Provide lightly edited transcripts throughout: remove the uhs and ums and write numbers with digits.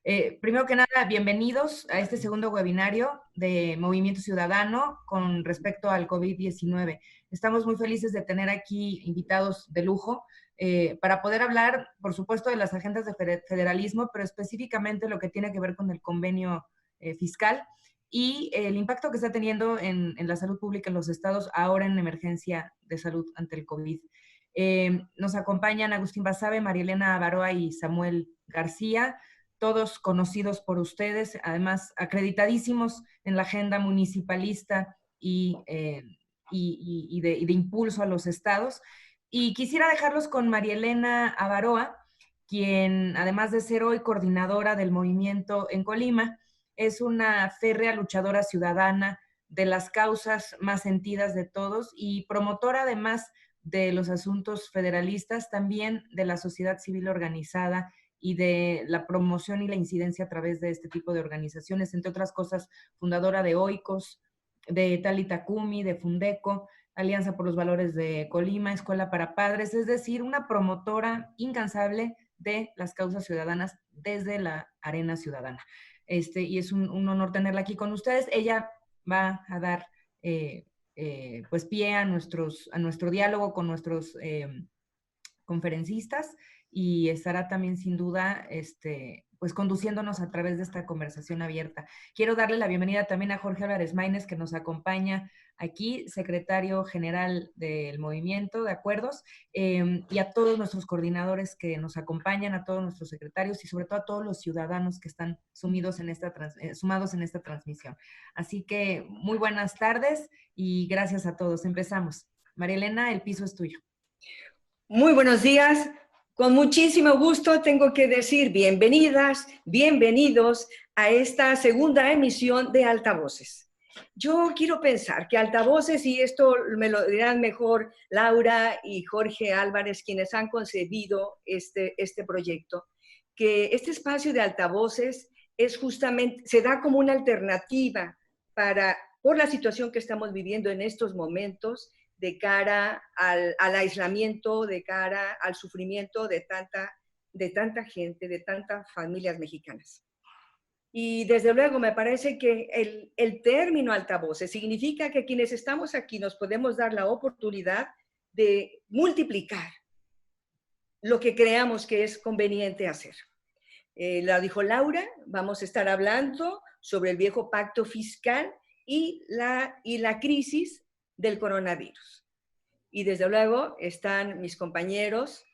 Primero que nada, bienvenidos a este segundo webinario de Movimiento Ciudadano con respecto al COVID-19. Estamos muy felices de tener aquí invitados de lujo para poder hablar, por supuesto, de las agendas de federalismo, pero específicamente lo que tiene que ver con el convenio fiscal y el impacto que está teniendo en la salud pública en los estados ahora en emergencia de salud ante el COVID. Nos acompañan Agustín Basabe, Marielena Avaroa y Samuel García, todos conocidos por ustedes, además acreditadísimos en la agenda municipalista y de impulso a los estados. Y quisiera dejarlos con Marielena Avaroa, quien además de ser hoy coordinadora del movimiento en Colima, es una férrea luchadora ciudadana de las causas más sentidas de todos y promotora además de los asuntos federalistas, también de la sociedad civil organizada y de la promoción y la incidencia a través de este tipo de organizaciones, entre otras cosas, fundadora de OICOS, de Talitakumi, de Fundeco, Alianza por los Valores de Colima, Escuela para Padres, es decir, una promotora incansable de las causas ciudadanas desde la arena ciudadana. Y es un honor tenerla aquí con ustedes. Ella va a dar pues pie a nuestro diálogo con nuestros conferencistas y estará también sin duda pues conduciéndonos a través de esta conversación abierta. Quiero darle la bienvenida también a Jorge Álvarez Maínez, que nos acompaña aquí, secretario general del Movimiento de Acuerdos, y a todos nuestros coordinadores que nos acompañan, a todos nuestros secretarios y sobre todo a todos los ciudadanos que están sumados en esta transmisión. Así que muy buenas tardes y gracias a todos. Empezamos. María Elena, el piso es tuyo. Muy buenos días. Con muchísimo gusto tengo que decir bienvenidas, bienvenidos a esta segunda emisión de Altavoces. Yo quiero pensar que Altavoces, y esto me lo dirán mejor Laura y Jorge Álvarez, quienes han concebido este proyecto, que este espacio de Altavoces es justamente, se da como una alternativa por la situación que estamos viviendo en estos momentos, de cara al aislamiento, de cara al sufrimiento de tanta gente, de tantas familias mexicanas. Y desde luego me parece que el término altavoces significa que quienes estamos aquí nos podemos dar la oportunidad de multiplicar lo que creamos que es conveniente hacer. La dijo Laura, vamos a estar hablando sobre el viejo pacto fiscal y la crisis del coronavirus. Y desde luego están mis compañeros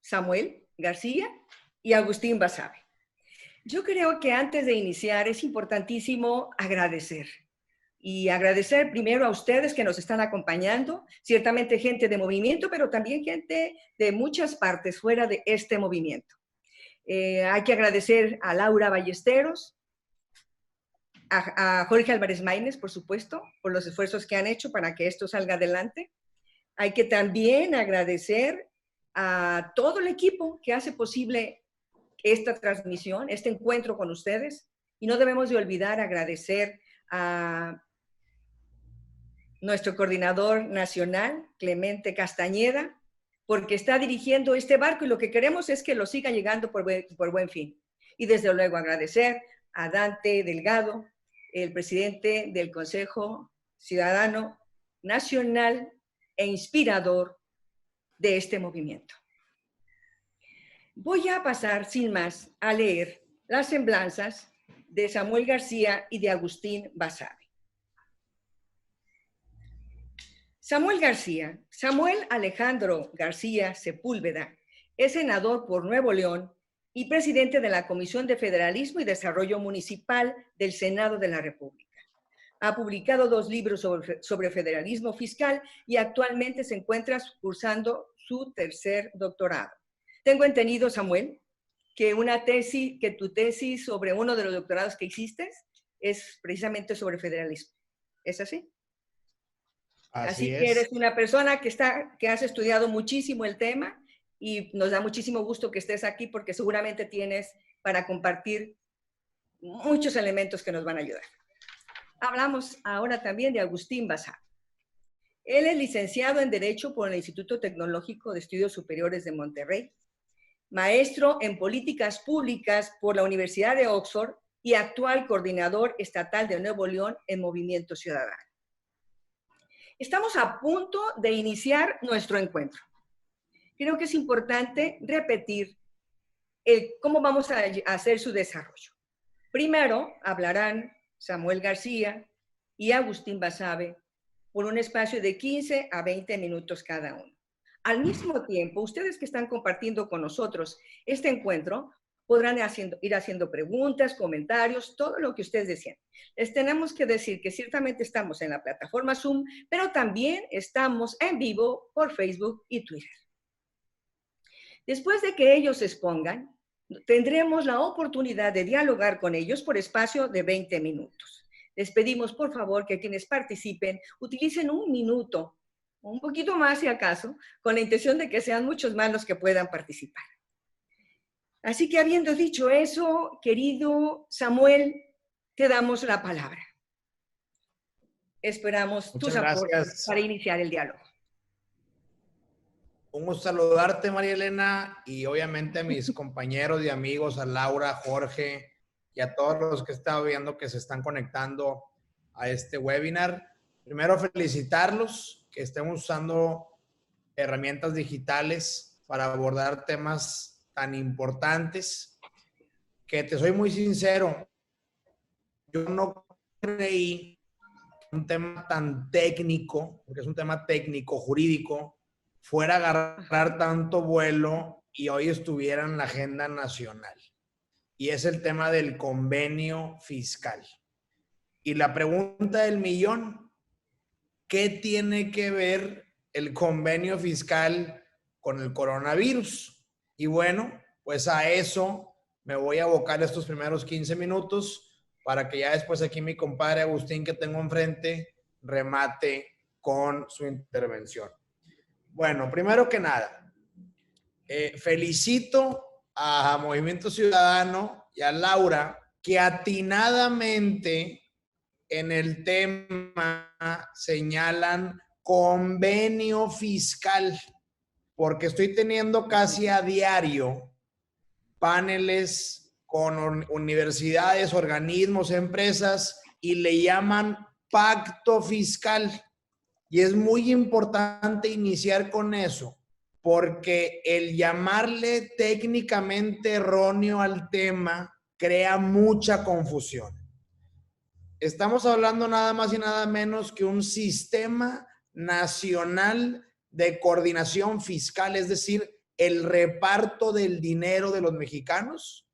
Samuel García y Agustín Basabe. Yo creo que antes de iniciar es importantísimo agradecer. Y agradecer primero a ustedes que nos están acompañando, ciertamente gente de movimiento, pero también gente de muchas partes fuera de este movimiento. Hay que agradecer a Laura Ballesteros, a Jorge Álvarez Maínez, por supuesto, por los esfuerzos que han hecho para que esto salga adelante. Hay que también agradecer a todo el equipo que hace posible esta transmisión, este encuentro con ustedes. Y no debemos de olvidar agradecer a nuestro coordinador nacional, Clemente Castañeda, porque está dirigiendo este barco y lo que queremos es que lo siga llegando por buen fin. Y desde luego agradecer a Dante Delgado, el presidente del Consejo Ciudadano Nacional e inspirador de este movimiento. Voy a pasar sin más a leer las semblanzas de Samuel García y de Agustín Basabe. Samuel García, Samuel Alejandro García Sepúlveda, es senador por Nuevo León y presidente de la Comisión de Federalismo y Desarrollo Municipal del Senado de la República. Ha publicado 2 libros sobre federalismo fiscal y actualmente se encuentra cursando su 3er doctorado. Tengo entendido, Samuel, que tu tesis sobre uno de los doctorados que hiciste es precisamente sobre federalismo. ¿Es así? Así que eres una persona que has estudiado muchísimo el tema y nos da muchísimo gusto que estés aquí porque seguramente tienes para compartir muchos elementos que nos van a ayudar. Hablamos ahora también de Agustín Basabe. Él es licenciado en Derecho por el Instituto Tecnológico de Estudios Superiores de Monterrey maestro en políticas públicas por la Universidad de Oxford y actual coordinador estatal de Nuevo León en Movimiento Ciudadano. Estamos a punto de iniciar nuestro encuentro. Creo que es importante repetir cómo vamos a hacer su desarrollo. Primero hablarán Samuel García y Agustín Basabe por un espacio de 15 a 20 minutos cada uno. Al mismo tiempo, ustedes que están compartiendo con nosotros este encuentro podrán ir haciendo preguntas, comentarios, todo lo que ustedes deseen. Les tenemos que decir que ciertamente estamos en la plataforma Zoom, pero también estamos en vivo por Facebook y Twitter. Después de que ellos expongan, tendremos la oportunidad de dialogar con ellos por espacio de 20 minutos. Les pedimos, por favor, que quienes participen utilicen un minuto, un poquito más si acaso, con la intención de que sean muchos más los que puedan participar. Así que habiendo dicho eso, querido Samuel, te damos la palabra. Esperamos tus aportes para iniciar el diálogo. Un gusto saludarte, María Elena, y obviamente a mis compañeros y amigos, a Laura, a Jorge y a todos los que he estado viendo que se están conectando a este webinar. Primero, felicitarlos que estén usando herramientas digitales para abordar temas tan importantes que, te soy muy sincero, yo no creí que un tema tan técnico, porque es un tema técnico, jurídico, fuera a agarrar tanto vuelo y hoy estuviera en la agenda nacional. Y es el tema del convenio fiscal. Y la pregunta del millón, ¿qué tiene que ver el convenio fiscal con el coronavirus? Y bueno, pues a eso me voy a abocar estos primeros 15 minutos para que ya después aquí mi compadre Agustín, que tengo enfrente, remate con su intervención. Bueno, primero que nada, felicito a Movimiento Ciudadano y a Laura que atinadamente en el tema señalan convenio fiscal, porque estoy teniendo casi a diario paneles con universidades, organismos, empresas y le llaman pacto fiscal. Y es muy importante iniciar con eso, porque el llamarle técnicamente erróneo al tema crea mucha confusión. Estamos hablando nada más y nada menos que un sistema nacional de coordinación fiscal, es decir, el reparto del dinero de los mexicanos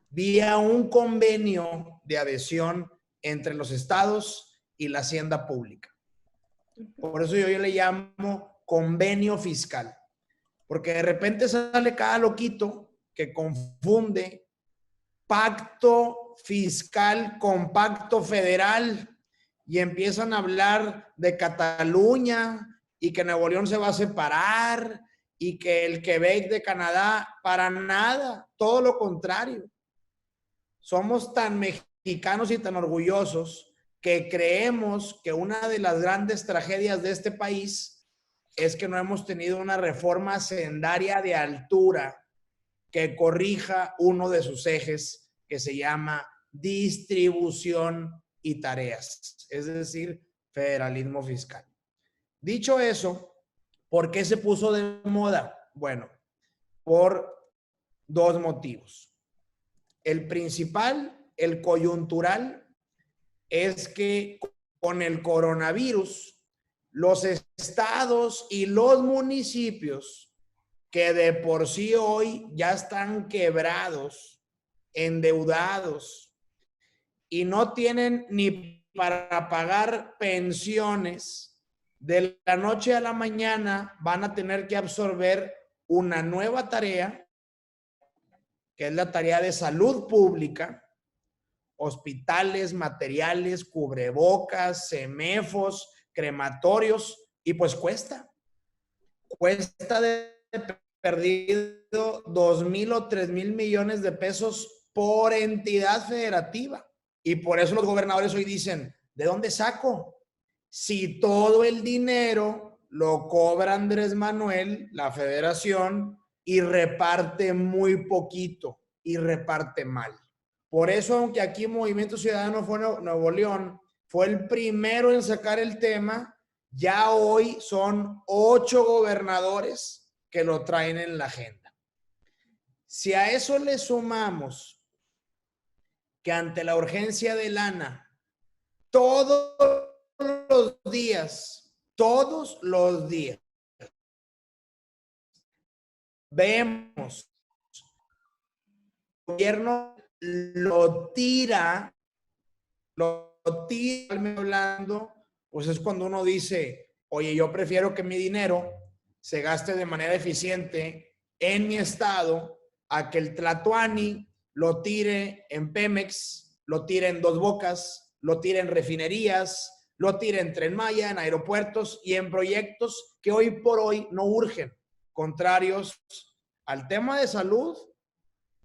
vía un convenio de adhesión entre los estados y la hacienda pública. Por eso yo le llamo convenio fiscal, porque de repente sale cada loquito que confunde pacto fiscal con pacto federal y empiezan a hablar de Cataluña y que Nuevo León se va a separar y que el Quebec de Canadá. Para nada, todo lo contrario. Somos tan mexicanos y tan orgullosos que creemos que una de las grandes tragedias de este país es que no hemos tenido una reforma hacendaria de altura que corrija uno de sus ejes, que se llama distribución y tareas, es decir, federalismo fiscal. Dicho eso, ¿por qué se puso de moda? Bueno, por dos motivos. El principal, el coyuntural, es que con el coronavirus, los estados y los municipios que de por sí hoy ya están quebrados, endeudados y no tienen ni para pagar pensiones, de la noche a la mañana van a tener que absorber una nueva tarea, que es la tarea de salud pública, hospitales, materiales, cubrebocas, semefos, crematorios, y pues cuesta de perdido 2,000 o 3,000 millones de pesos por entidad federativa. Y por eso los gobernadores hoy dicen, ¿de dónde saco? Si todo el dinero lo cobra Andrés Manuel, la federación, y reparte muy poquito y reparte mal. Por eso, aunque aquí Movimiento Ciudadano fue Nuevo León, fue el primero en sacar el tema, ya hoy son 8 gobernadores que lo traen en la agenda. Si a eso le sumamos que ante la urgencia de lana, todos los días, vemos el gobierno lo tira hablando, pues es cuando uno dice, oye, yo prefiero que mi dinero se gaste de manera eficiente en mi estado a que el tlatoani lo tire en Pemex, lo tire en Dos Bocas, lo tire en refinerías, lo tire en Tren Maya, en aeropuertos y en proyectos que hoy por hoy no urgen, contrarios al tema de salud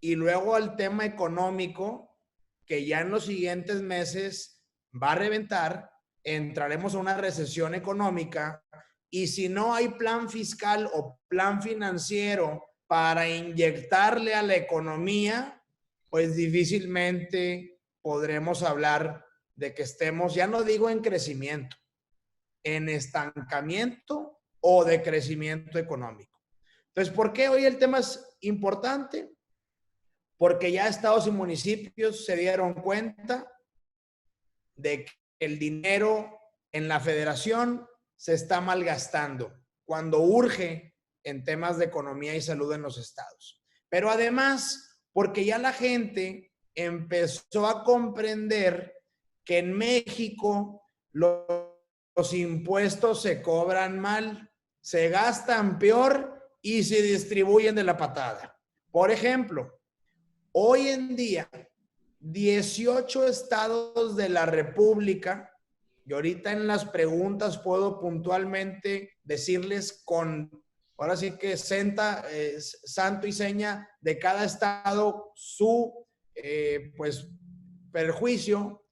y luego al tema económico, que ya en los siguientes meses va a reventar, entraremos a una recesión económica y si no hay plan fiscal o plan financiero para inyectarle a la economía, pues difícilmente podremos hablar de que estemos, ya no digo en crecimiento, en estancamiento o de crecimiento económico. Entonces, ¿por qué hoy el tema es importante? Porque ya estados y municipios se dieron cuenta de que el dinero en la federación se está malgastando cuando urge en temas de economía y salud en los estados. Pero además, porque ya la gente empezó a comprender que en México los impuestos se cobran mal, se gastan peor y se distribuyen de la patada. Por ejemplo, hoy en día, 18 estados de la República, y ahorita en las preguntas puedo puntualmente decirles con, ahora sí que santo y seña de cada estado su, pues, perjuicio.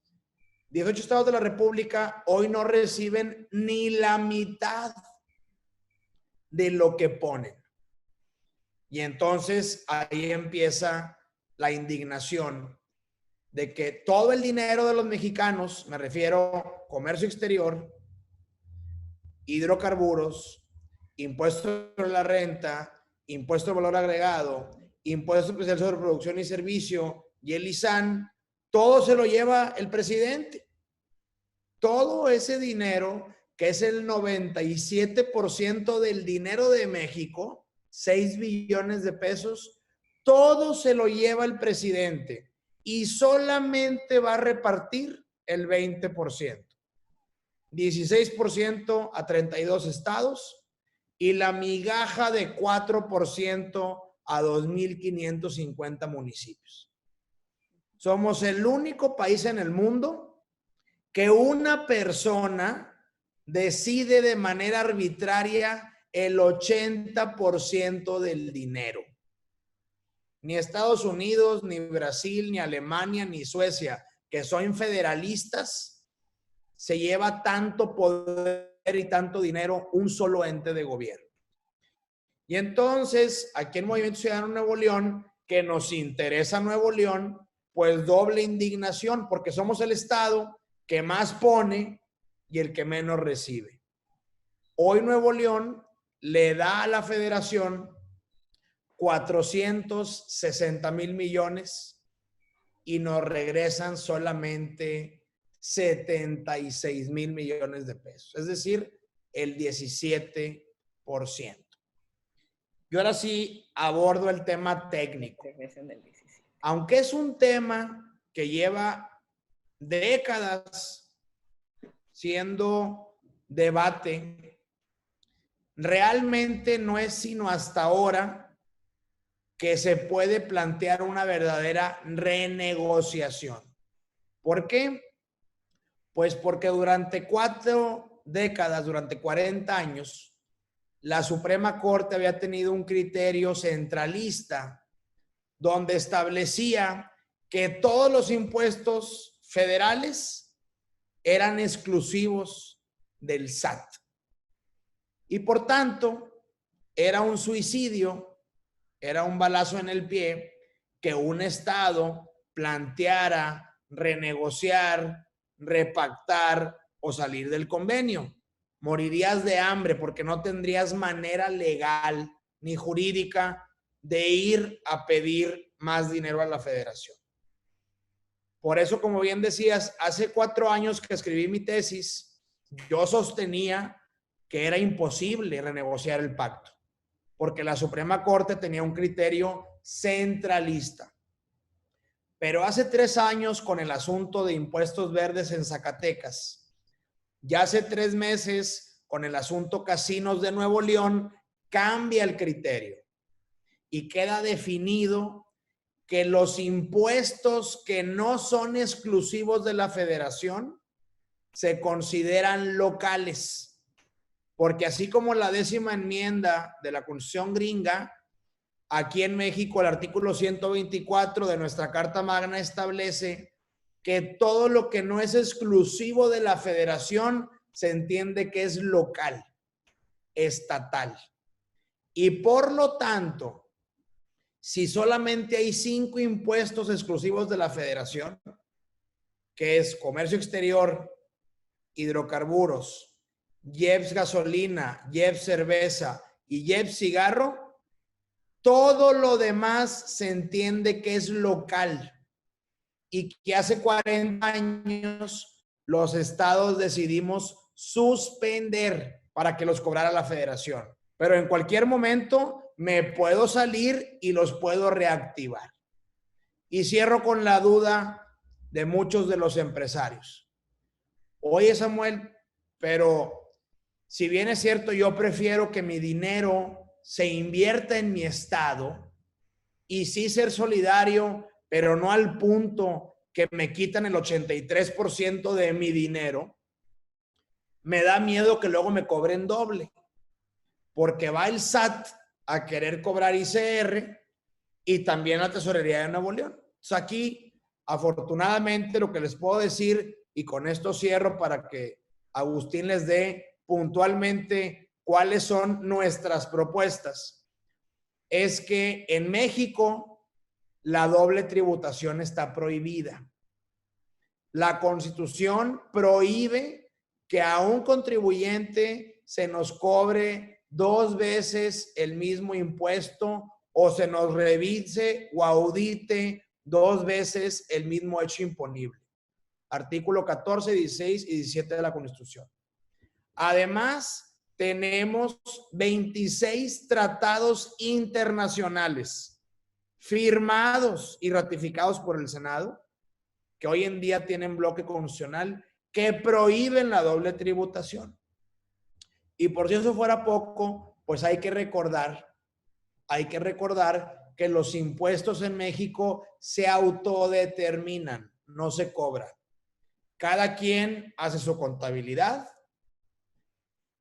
18 estados de la República hoy no reciben ni la mitad de lo que ponen. Y entonces ahí empieza la indignación de que todo el dinero de los mexicanos, me refiero comercio exterior, hidrocarburos, impuesto sobre la renta, impuesto de valor agregado, impuesto especial sobre producción y servicio y el ISAN, todo se lo lleva el presidente. Todo ese dinero, que es el 97% del dinero de México, 6 billones de pesos, todo se lo lleva el presidente y solamente va a repartir el 20%. 16% a 32 estados y la migaja de 4% a 2,550 municipios. Somos el único país en el mundo que una persona decide de manera arbitraria el 80% del dinero. Ni Estados Unidos, ni Brasil, ni Alemania, ni Suecia, que son federalistas, se lleva tanto poder y tanto dinero un solo ente de gobierno. Y entonces, aquí en Movimiento Ciudadano Nuevo León, que nos interesa Nuevo León, pues doble indignación, porque somos el estado que más pone y el que menos recibe. Hoy Nuevo León le da a la federación 460,000 millones y nos regresan solamente 76,000 millones de pesos, es decir, el 17%. Y ahora sí abordo el tema técnico. Aunque es un tema que lleva décadas siendo debate, realmente no es sino hasta ahora que se puede plantear una verdadera renegociación. ¿Por qué? Pues porque durante 4 décadas, durante 40 años, la Suprema Corte había tenido un criterio centralista donde establecía que todos los impuestos federales eran exclusivos del SAT. Y por tanto, era un suicidio era un balazo en el pie que un estado planteara renegociar, repactar o salir del convenio. Morirías de hambre porque no tendrías manera legal ni jurídica de ir a pedir más dinero a la federación. Por eso, como bien decías, hace 4 años que escribí mi tesis, yo sostenía que era imposible renegociar el pacto, porque la Suprema Corte tenía un criterio centralista. Pero hace 3 años, con el asunto de impuestos verdes en Zacatecas, ya hace 3 meses, con el asunto casinos de Nuevo León, cambia el criterio y queda definido que los impuestos que no son exclusivos de la federación se consideran locales, porque así como la 10ª enmienda de la Constitución gringa, aquí en México el artículo 124 de nuestra Carta Magna establece que todo lo que no es exclusivo de la federación se entiende que es local, estatal. Y por lo tanto, si solamente hay 5 impuestos exclusivos de la federación, que es comercio exterior, hidrocarburos, IEPS gasolina, IEPS cerveza y IEPS cigarro, todo lo demás se entiende que es local y que hace 40 años los estados decidimos suspender para que los cobrara la federación. Pero en cualquier momento me puedo salir y los puedo reactivar. Y cierro con la duda de muchos de los empresarios. Oye, Samuel, pero si bien es cierto, yo prefiero que mi dinero se invierta en mi estado y sí ser solidario, pero no al punto que me quitan el 83% de mi dinero, me da miedo que luego me cobren doble, porque va el SAT a querer cobrar ICR y también la Tesorería de Nuevo León. Entonces aquí, afortunadamente, lo que les puedo decir, y con esto cierro para que Agustín les dé puntualmente cuáles son nuestras propuestas, es que en México la doble tributación está prohibida. La Constitución prohíbe que a un contribuyente se nos cobre 2 veces el mismo impuesto o se nos revise o audite 2 veces el mismo hecho imponible. Artículo 14, 16 y 17 de la Constitución. Además, tenemos 26 tratados internacionales firmados y ratificados por el Senado, que hoy en día tienen bloque constitucional, que prohíben la doble tributación. Y por si eso fuera poco, pues hay que recordar que los impuestos en México se autodeterminan, no se cobran. Cada quien hace su contabilidad,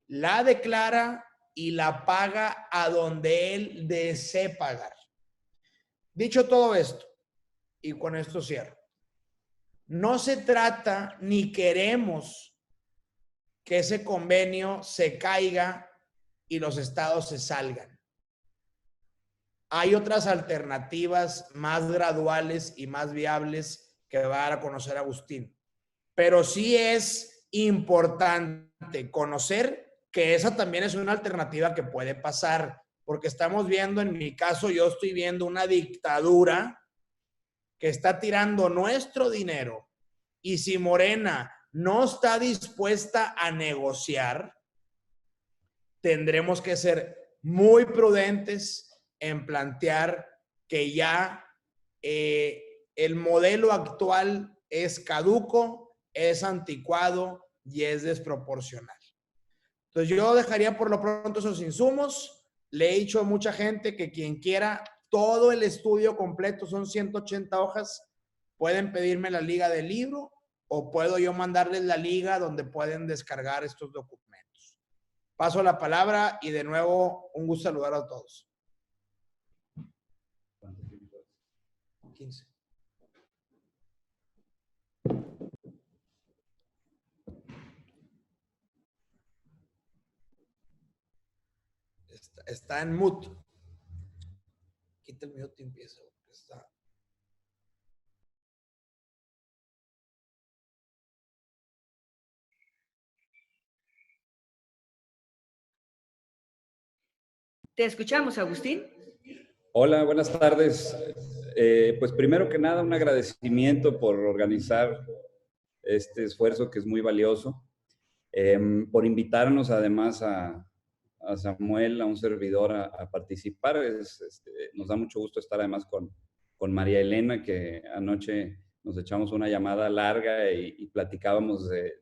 la declara y la paga a donde él desee pagar. Dicho todo esto, y con esto cierro, no se trata ni queremos que ese convenio se caiga y los estados se salgan. Hay otras alternativas más graduales y más viables que va a dar a conocer Agustín. Pero sí es importante conocer que esa también es una alternativa que puede pasar, porque estamos viendo, en mi caso, yo estoy viendo una dictadura que está tirando nuestro dinero, y si Morena no está dispuesta a negociar, tendremos que ser muy prudentes en plantear que ya el modelo actual es caduco, es anticuado y es desproporcional. Entonces yo dejaría por lo pronto esos insumos. Le he dicho a mucha gente que quien quiera todo el estudio completo, son 180 hojas, pueden pedirme la liga del libro o puedo yo mandarles la liga donde pueden descargar estos documentos. Paso la palabra y de nuevo un gusto saludar a todos. 15. Está en mute. quita el mute y empieza. Está. Te escuchamos, Agustín. Hola, buenas tardes. Pues primero que nada, un agradecimiento por organizar este esfuerzo que es muy valioso, por invitarnos además a Samuel, a un servidor, a participar. Nos da mucho gusto estar además con María Elena, que anoche nos echamos una llamada larga y platicábamos de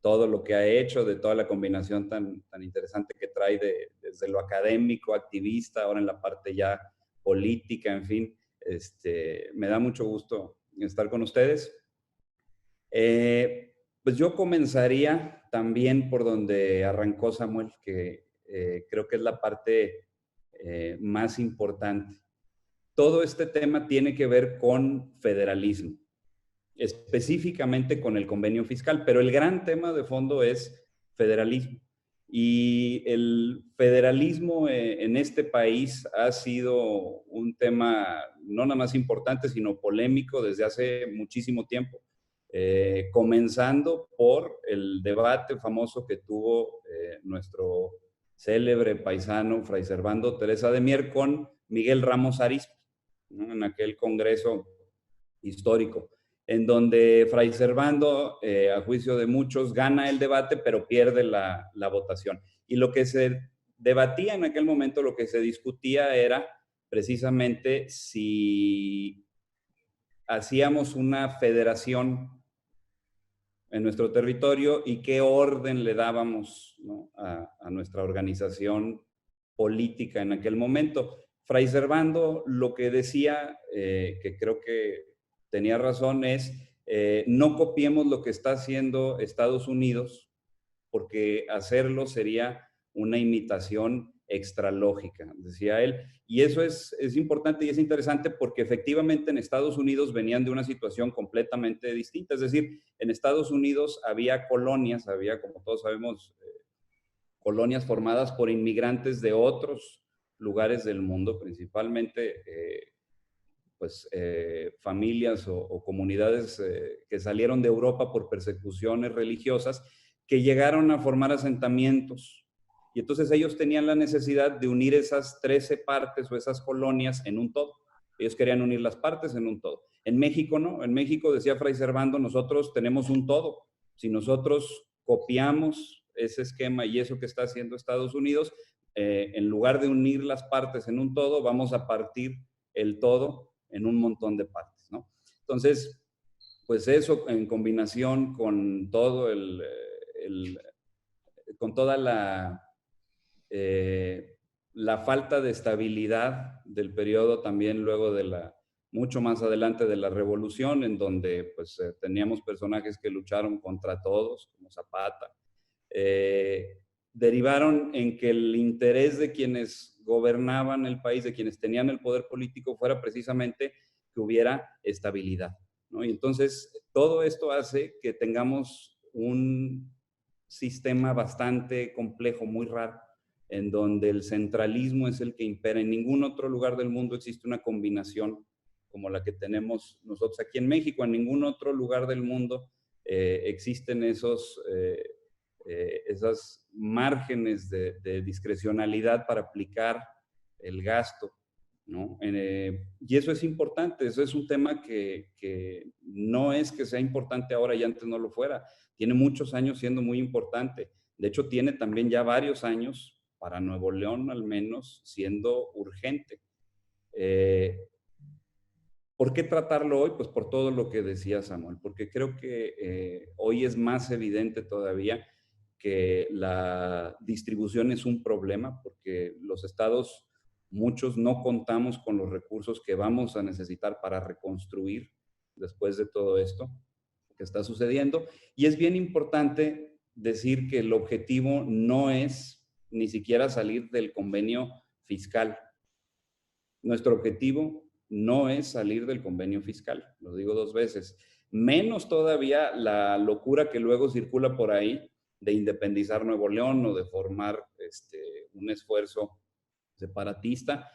todo lo que ha hecho, de toda la combinación tan interesante que trae desde lo académico, activista, ahora en la parte ya política, en fin. Me da mucho gusto estar con ustedes. Pues yo comenzaría también por donde arrancó Samuel, que creo que es la parte más importante. Todo este tema tiene que ver con federalismo, específicamente con el convenio fiscal, pero el gran tema de fondo es federalismo. Y el federalismo en este país ha sido un tema no nada más importante, sino polémico desde hace muchísimo tiempo. Comenzando por el debate famoso que tuvo nuestro célebre paisano Fray Servando Teresa de Mier con Miguel Ramos Arizpe, ¿no? En aquel congreso histórico, en donde Fray Servando, a juicio de muchos, gana el debate, pero pierde la votación. Y lo que se debatía en aquel momento, lo que se discutía era precisamente si hacíamos una federación en nuestro territorio y qué orden le dábamos, ¿no?, a nuestra organización política en aquel momento. Fray Servando lo que decía, que creo que tenía razón, es no copiemos lo que está haciendo Estados Unidos, porque hacerlo sería una imitación extralógica, decía él. Y eso es importante y es interesante porque efectivamente en Estados Unidos venían de una situación completamente distinta. Es decir, en Estados Unidos había colonias, había, como todos sabemos, colonias formadas por inmigrantes de otros lugares del mundo, principalmente familias o comunidades que salieron de Europa por persecuciones religiosas, que llegaron a formar asentamientos. Y entonces ellos tenían la necesidad de unir esas 13 partes o esas colonias en un todo. Ellos querían unir las partes en un todo. En México no, en México, decía Fray Servando, nosotros tenemos un todo. Si nosotros copiamos ese esquema y eso que está haciendo Estados Unidos, en lugar de unir las partes en un todo, vamos a partir el todo en un montón de partes, ¿no? Entonces, pues eso en combinación con todo con toda la falta de estabilidad del periodo también luego de mucho más adelante de la revolución, en donde pues teníamos personajes que lucharon contra todos, como Zapata, derivaron en que el interés de quienes gobernaban el país, de quienes tenían el poder político, fuera precisamente que hubiera estabilidad, ¿no? Y entonces todo esto hace que tengamos un sistema bastante complejo, muy raro, en donde el centralismo es el que impera. En ningún otro lugar del mundo existe una combinación como la que tenemos nosotros aquí en México. En ningún otro lugar del mundo existen esas márgenes de discrecionalidad para aplicar el gasto, ¿no? Y eso es importante, eso es un tema que no es que sea importante ahora y antes no lo fuera. Tiene muchos años siendo muy importante. De hecho, tiene también ya varios años, para Nuevo León al menos, siendo urgente. ¿Por qué tratarlo hoy? Pues por todo lo que decía Samuel, porque creo que hoy es más evidente todavía que la distribución es un problema, porque los estados, muchos no contamos con los recursos que vamos a necesitar para reconstruir después de todo esto que está sucediendo. Y es bien importante decir que el objetivo no es ni siquiera salir del convenio fiscal. Nuestro objetivo no es salir del convenio fiscal, lo digo dos veces. Menos todavía la locura que luego circula por ahí de independizar Nuevo León o de formar un esfuerzo separatista,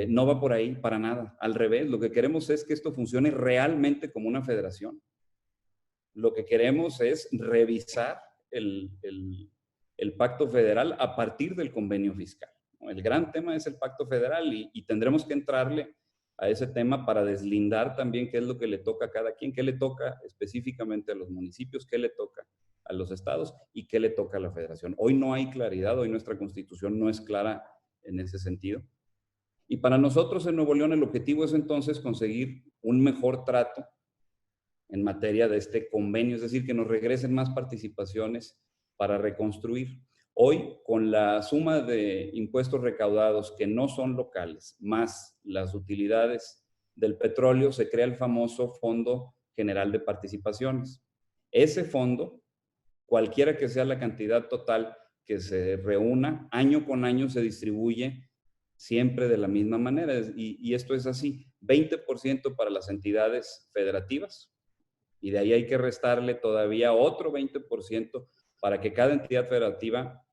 no va por ahí para nada. Al revés, lo que queremos es que esto funcione realmente como una federación. Lo que queremos es revisar el pacto federal a partir del convenio fiscal. El gran tema es el pacto federal y tendremos que entrarle a ese tema para deslindar también qué es lo que le toca a cada quien, qué le toca específicamente a los municipios, qué le toca a los estados y qué le toca a la federación. Hoy no hay claridad, hoy nuestra constitución no es clara en ese sentido. Y para nosotros en Nuevo León el objetivo es entonces conseguir un mejor trato en materia de este convenio, es decir, que nos regresen más participaciones para reconstruir. Hoy, con la suma de impuestos recaudados que no son locales, más las utilidades del petróleo, se crea el famoso Fondo General de Participaciones. Ese fondo, cualquiera que sea la cantidad total que se reúna, año con año se distribuye siempre de la misma manera. Y esto es así, 20% para las entidades federativas, y de ahí hay que restarle todavía otro 20% para que cada entidad federativa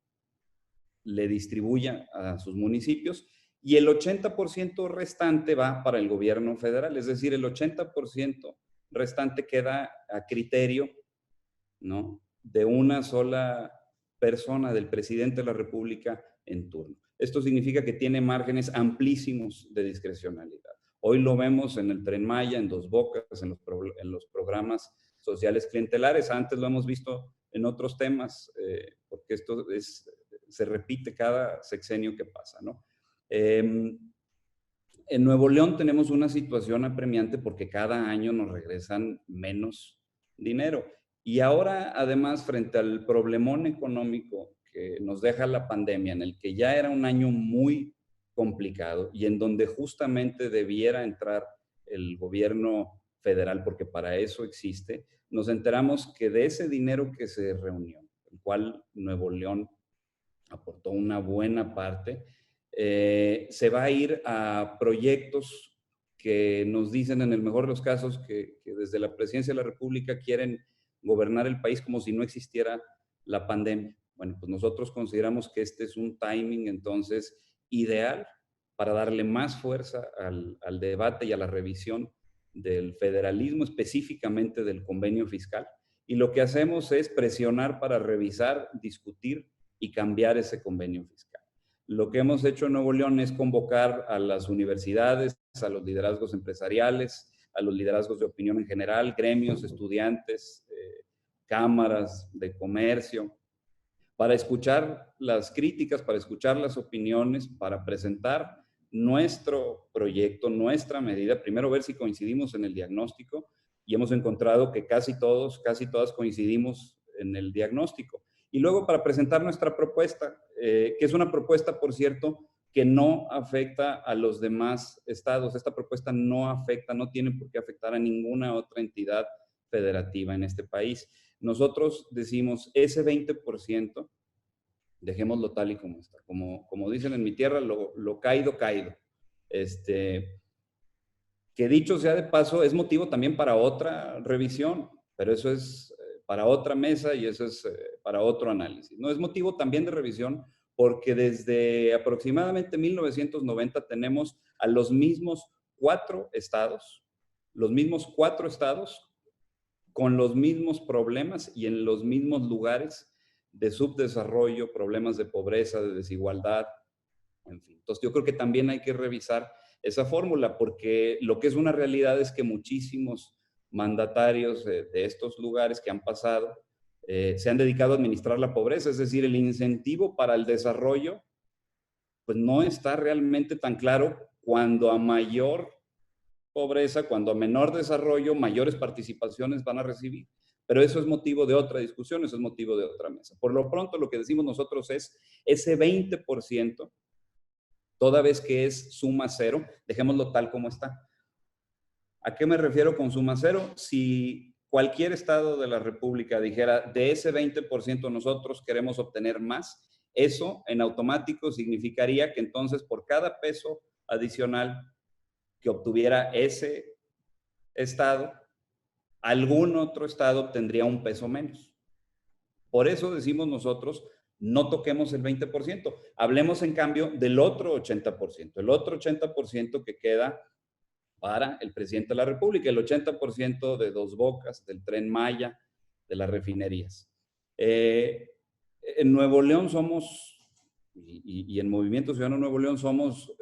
le distribuya a sus municipios, y el 80% restante va para el gobierno federal, es decir, el 80% restante queda a criterio, ¿no?, de una sola persona, del presidente de la República en turno. Esto significa que tiene márgenes amplísimos de discrecionalidad. Hoy lo vemos en el Tren Maya, en Dos Bocas, en los programas sociales clientelares. Antes lo hemos visto en otros temas, porque esto se repite cada sexenio que pasa, ¿no? En Nuevo León tenemos una situación apremiante porque cada año nos regresan menos dinero. Y ahora, además, frente al problemón económico que nos deja la pandemia, en el que ya era un año muy complicado y en donde justamente debiera entrar el gobierno federal, porque para eso existe, nos enteramos que de ese dinero que se reunió, el cual Nuevo León aportó una buena parte, se va a ir a proyectos que nos dicen en el mejor de los casos que desde la Presidencia de la República quieren gobernar el país como si no existiera la pandemia. Bueno, pues nosotros consideramos que este es un timing entonces ideal para darle más fuerza al debate y a la revisión del federalismo, específicamente del convenio fiscal. Y lo que hacemos es presionar para revisar, discutir y cambiar ese convenio fiscal. Lo que hemos hecho en Nuevo León es convocar a las universidades, a los liderazgos empresariales, a los liderazgos de opinión en general, gremios, estudiantes, cámaras de comercio, para escuchar las críticas, para escuchar las opiniones, para presentar nuestro proyecto, nuestra medida, primero ver si coincidimos en el diagnóstico, y hemos encontrado que casi todas coincidimos en el diagnóstico. Y luego para presentar nuestra propuesta, que es una propuesta, por cierto, que no afecta a los demás estados. Esta propuesta no afecta, no tiene por qué afectar a ninguna otra entidad federativa en este país. Nosotros decimos, ese 20%, dejémoslo tal y como está. Como dicen en mi tierra, lo caído, caído. Que dicho sea de paso, es motivo también para otra revisión, pero eso es para otra mesa y eso es para otro análisis. No es motivo también de revisión porque desde aproximadamente 1990 tenemos a los mismos cuatro estados con los mismos problemas y en los mismos lugares de subdesarrollo, problemas de pobreza, de desigualdad, en fin. Entonces yo creo que también hay que revisar esa fórmula, porque lo que es una realidad es que muchísimos mandatarios de estos lugares que han pasado se han dedicado a administrar la pobreza, es decir, el incentivo para el desarrollo pues no está realmente tan claro cuando a mayor pobreza, cuando a menor desarrollo, mayores participaciones van a recibir. Pero eso es motivo de otra discusión, eso es motivo de otra mesa. Por lo pronto, lo que decimos nosotros es ese 20%, toda vez que es suma cero, dejémoslo tal como está. ¿A qué me refiero con suma cero? Si cualquier estado de la República dijera, de ese 20% nosotros queremos obtener más, eso en automático significaría que entonces por cada peso adicional que obtuviera ese estado, algún otro estado tendría un peso menos. Por eso decimos nosotros, no toquemos el 20%. Hablemos, en cambio, del otro 80%. El otro 80% que queda para el presidente de la República, el 80% de Dos Bocas, del Tren Maya, de las refinerías. En Nuevo León somos, y en Movimiento Ciudadano Nuevo León somos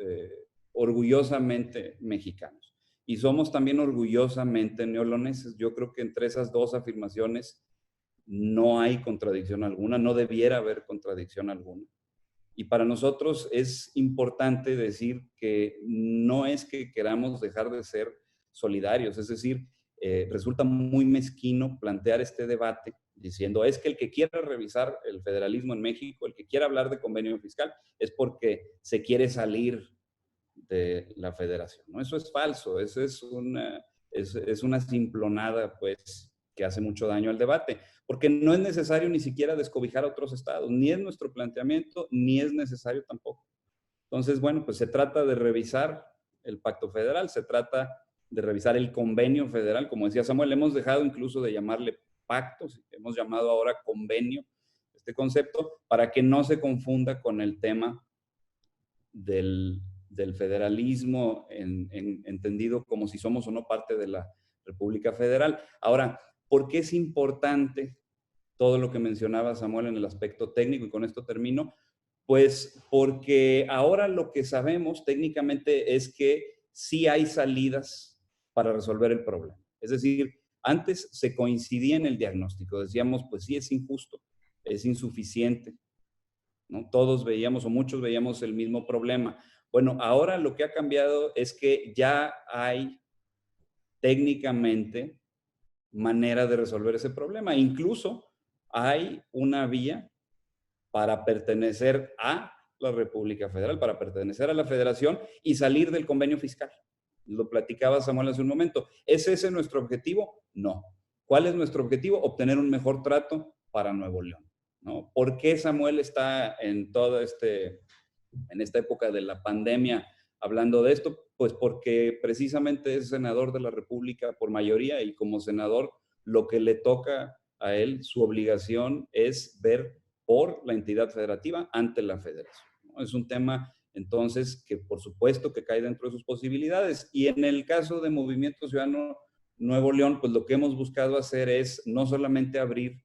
orgullosamente mexicanos. Y somos también orgullosamente neoloneses. Yo creo que entre esas dos afirmaciones no hay contradicción alguna, no debiera haber contradicción alguna. Y para nosotros es importante decir que no es que queramos dejar de ser solidarios, es decir, resulta muy mezquino plantear este debate diciendo es que el que quiera revisar el federalismo en México, el que quiera hablar de convenio fiscal, es porque se quiere salir de la federación, ¿no? Eso es falso, eso es una simplonada, pues, que hace mucho daño al debate, porque no es necesario ni siquiera descobijar a otros estados, ni es nuestro planteamiento, ni es necesario tampoco. Entonces, bueno, pues se trata de revisar el pacto federal, se trata de revisar el convenio federal, como decía Samuel, hemos dejado incluso de llamarle pactos, hemos llamado ahora convenio, este concepto, para que no se confunda con el tema del federalismo entendido como si somos o no parte de la República Federal. Ahora, ¿por qué es importante todo lo que mencionaba Samuel en el aspecto técnico? Y con esto termino. Pues porque ahora lo que sabemos técnicamente es que sí hay salidas para resolver el problema. Es decir, antes se coincidía en el diagnóstico. Decíamos, pues sí, es injusto, es insuficiente, ¿no? Todos veíamos o muchos veíamos el mismo problema. Bueno, ahora lo que ha cambiado es que ya hay técnicamente manera de resolver ese problema. Incluso hay una vía para pertenecer a la República Federal, para pertenecer a la Federación y salir del convenio fiscal. Lo platicaba Samuel hace un momento. ¿Es ese nuestro objetivo? No. ¿Cuál es nuestro objetivo? Obtener un mejor trato para Nuevo León, ¿no? ¿Por qué Samuel está en esta época de la pandemia hablando de esto? Pues porque precisamente es senador de la República por mayoría y como senador lo que le toca a él, su obligación es ver por la entidad federativa ante la federación, ¿no? Es un tema, entonces, que por supuesto que cae dentro de sus posibilidades. Y en el caso de Movimiento Ciudadano Nuevo León, pues lo que hemos buscado hacer es no solamente abrir